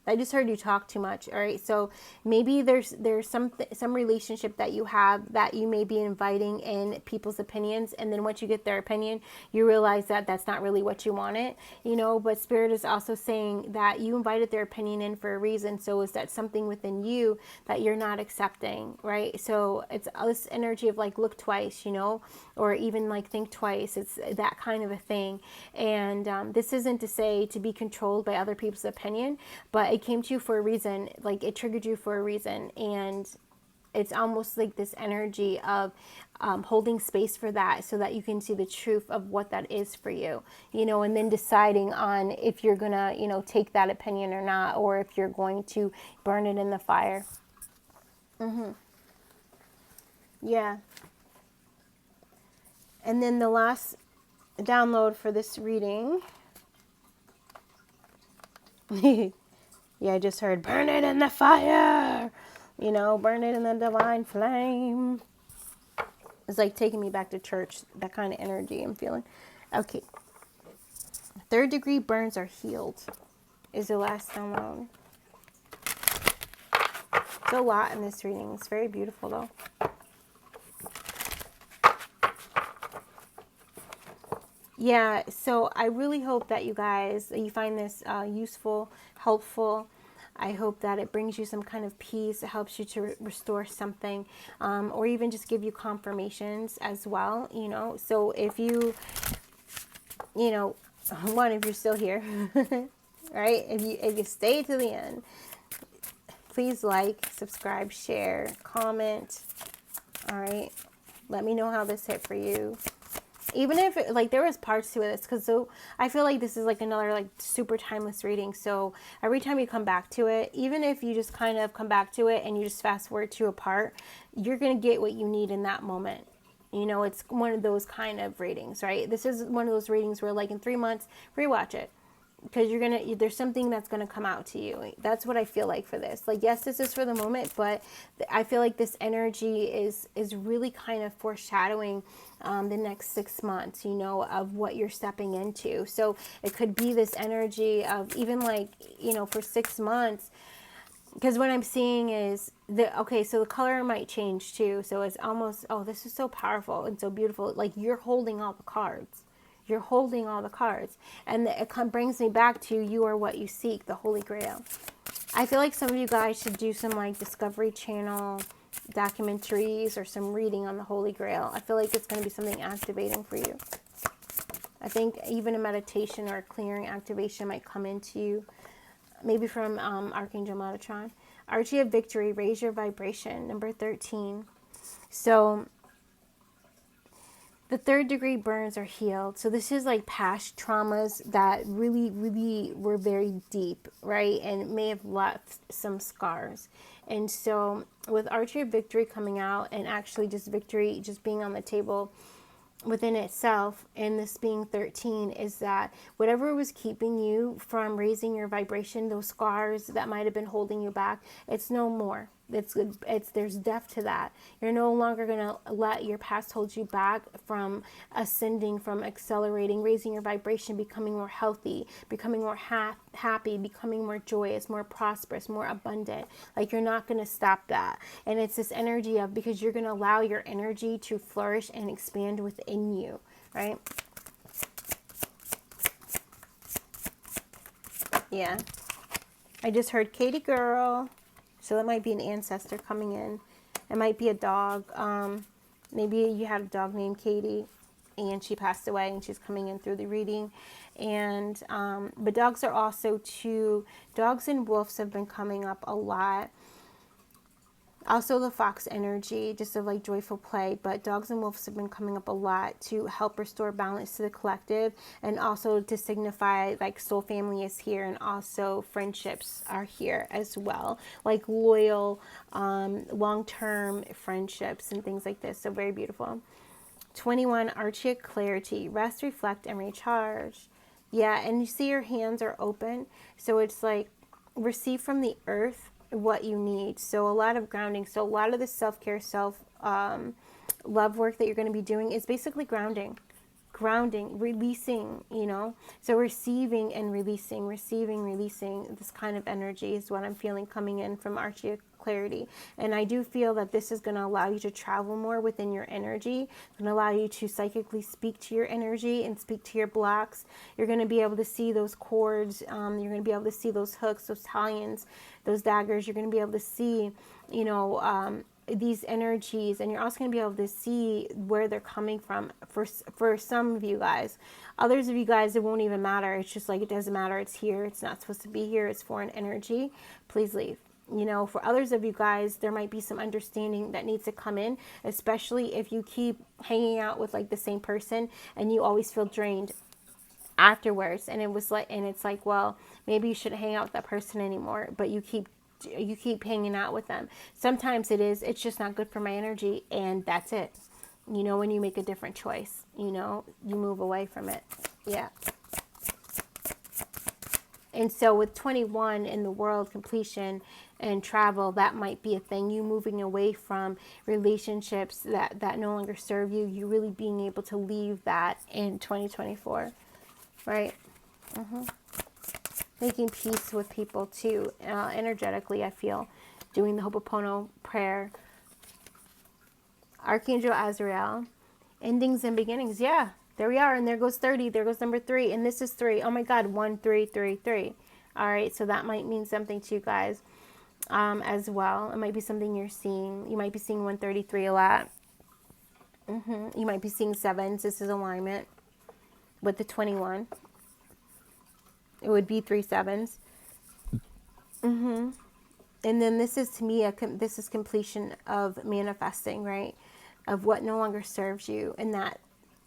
I just heard you talk too much. All right. So maybe there's some relationship that you have that you may be inviting in people's opinions. And then once you get their opinion, you realize that that's not really what you wanted, you know, but Spirit is also saying that you invited their opinion in for a reason. So is that something within you that you're not accepting? Right. So it's this energy of like, look twice, you know, or even like think twice. It's that kind of a thing. And this isn't to say to be controlled by other people's opinion, but it came to you for a reason, like it triggered you for a reason. And it's almost like this energy of holding space for that, so that you can see the truth of what that is for you, you know, and then deciding on if you're gonna, you know, take that opinion or not, or if you're going to burn it in the fire. Yeah. And then the last download for this reading. Yeah, I just heard, burn it in the fire, you know, burn it in the divine flame. It's like taking me back to church, that kind of energy I'm feeling. Okay. 3rd degree burns are healed is the last download. It's a lot in this reading. It's very beautiful, though. Yeah, so I really hope that you guys, you find this useful, helpful. I hope that it brings you some kind of peace. It helps you to restore something, or even just give you confirmations as well, you know. So if you know, one, if you're still here, right? If you stay to the end, Please like, subscribe, share, comment. All right. Let me know how this hit for you. Even if like there was parts to it, because so I feel like this is like another like super timeless reading. So every time you come back to it, even if you just kind of come back to it and you just fast forward to a part, you're gonna get what you need in that moment. You know, it's one of those kind of readings, right? This is one of those readings where like in 3 months, rewatch it. Because there's something that's going to come out to you. That's what I feel like for this. Like, yes, this is for the moment, but I feel like this energy is really kind of foreshadowing the next 6 months, you know, of what you're stepping into. So it could be this energy of even like, you know, for 6 months, because what I'm seeing is okay, so the color might change too. So it's almost, oh, this is so powerful and so beautiful. Like you're holding all the cards. You're holding all the cards. And it brings me back to you are what you seek, the Holy Grail. I feel like some of you guys should do some like Discovery Channel documentaries or some reading on the Holy Grail. I feel like it's going to be something activating for you. I think even a meditation or a clearing activation might come into you. Maybe from Archangel Metatron. Archie of Victory, raise your vibration, number 13. So the 3rd degree burns are healed. So this is like past traumas that really, really were very deep, right? And may have left some scars. And so with Archie of Victory coming out and actually just victory just being on the table within itself, and this being 13, is that whatever was keeping you from raising your vibration, those scars that might have been holding you back, it's no more. There's death to that. You're no longer going to let your past hold you back from ascending, from accelerating, raising your vibration, becoming more healthy, becoming more happy, becoming more joyous, more prosperous, more abundant. Like you're not going to stop that. And it's this energy of, because you're going to allow your energy to flourish and expand within you, right? Yeah. I just heard Katie girl. So that might be an ancestor coming in. It might be a dog. Maybe you had a dog named Katie and she passed away and she's coming in through the reading. And but dogs are also too, dogs and wolves have been coming up a lot. Also the fox energy, just of like joyful play, but dogs and wolves have been coming up a lot to help restore balance to the collective, and also to signify like soul family is here, and also friendships are here as well, like loyal, long-term friendships and things like this. So very beautiful. 21, Archie of Clarity, rest, reflect, and recharge. Yeah, and you see your hands are open, so it's like receive from the earth what you need. So a lot of grounding. So a lot of the self-care, love work that you're going to be doing is basically grounding, releasing, you know. So receiving and releasing, releasing, this kind of energy is what I'm feeling coming in from Archie of Clarity. And I do feel that this is going to allow you to travel more within your energy. It's going to allow you to psychically speak to your energy and speak to your blocks. You're going to be able to see those cords. You're going to be able to see those hooks, those tie-ins, those daggers. You're going to be able to see, you know, these energies, and you're also going to be able to see where they're coming from for some of you guys. Others of you guys, it won't even matter. It's just like, it doesn't matter. It's here. It's not supposed to be here. It's foreign energy. Please leave. You know, for others of you guys, there might be some understanding that needs to come in, especially if you keep hanging out with like the same person and you always feel drained afterwards. And it's like, well, maybe you shouldn't hang out with that person anymore, but you keep hanging out with them. Sometimes it's just not good for my energy, and that's it. You know, when you make a different choice, you know, you move away from it. Yeah. And so with 21 in the world, completion and travel, that might be a thing. You moving away from relationships that no longer serve you. You really being able to leave that in 2024, right? Making peace with people too, energetically, I feel. Doing the Ho'oponopono prayer. Archangel Azrael. Endings and beginnings. Yeah, there we are. And there goes 30. There goes number 3. And this is 3. Oh my God, 1, 3, 3, 3. All right, so that might mean something to you guys as well. It might be something you're seeing. You might be seeing 133 a lot. You might be seeing 7s. This is alignment with the 21. It would be 3 7s. And then this is, to me, this is completion of manifesting, right? Of what no longer serves you, and that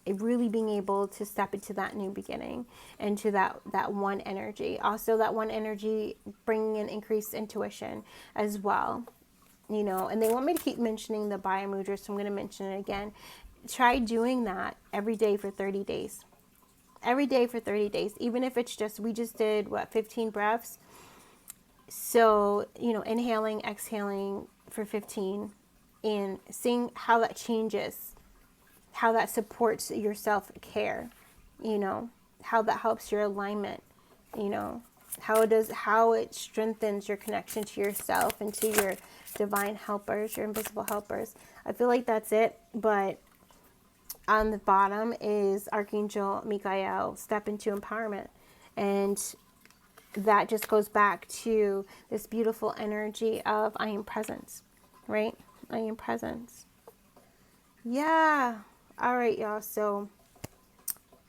really being able to step into that new beginning, into that one energy. Also, that one energy bringing in increased intuition as well, you know. And they want me to keep mentioning the Abhaya Mudra, so I'm going to mention it again. Try doing that every day for 30 days. Every day for 30 days, even if it's just, we just did 15 breaths. So, you know, inhaling, exhaling for 15, and seeing how that changes, how that supports your self-care, you know, how that helps your alignment, you know, how it strengthens your connection to yourself and to your divine helpers, your invisible helpers. I feel like that's it, but on the bottom is Archangel Michael, step into empowerment. And that just goes back to this beautiful energy of I am presence, right? I am presence. Yeah. All right, y'all. So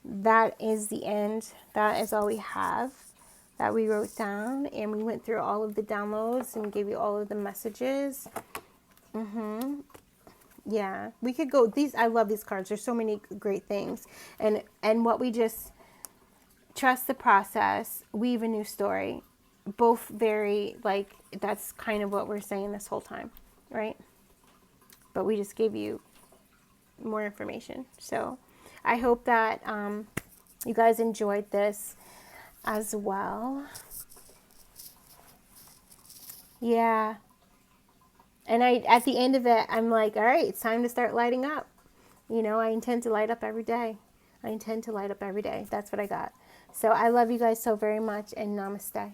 that is the end. That is all we have that we wrote down. And we went through all of the downloads and gave you all of the messages. Yeah. We could go. I love these cards. There's so many great things. And what we just trust the process, weave a new story. Both very, like, that's kind of what we're saying this whole time, right? But we just gave you more information. So I hope that you guys enjoyed this as well. Yeah. And at the end of it, I'm like, all right, it's time to start lighting up. You know, I intend to light up every day. I intend to light up every day. That's what I got. So I love you guys so very much, and namaste.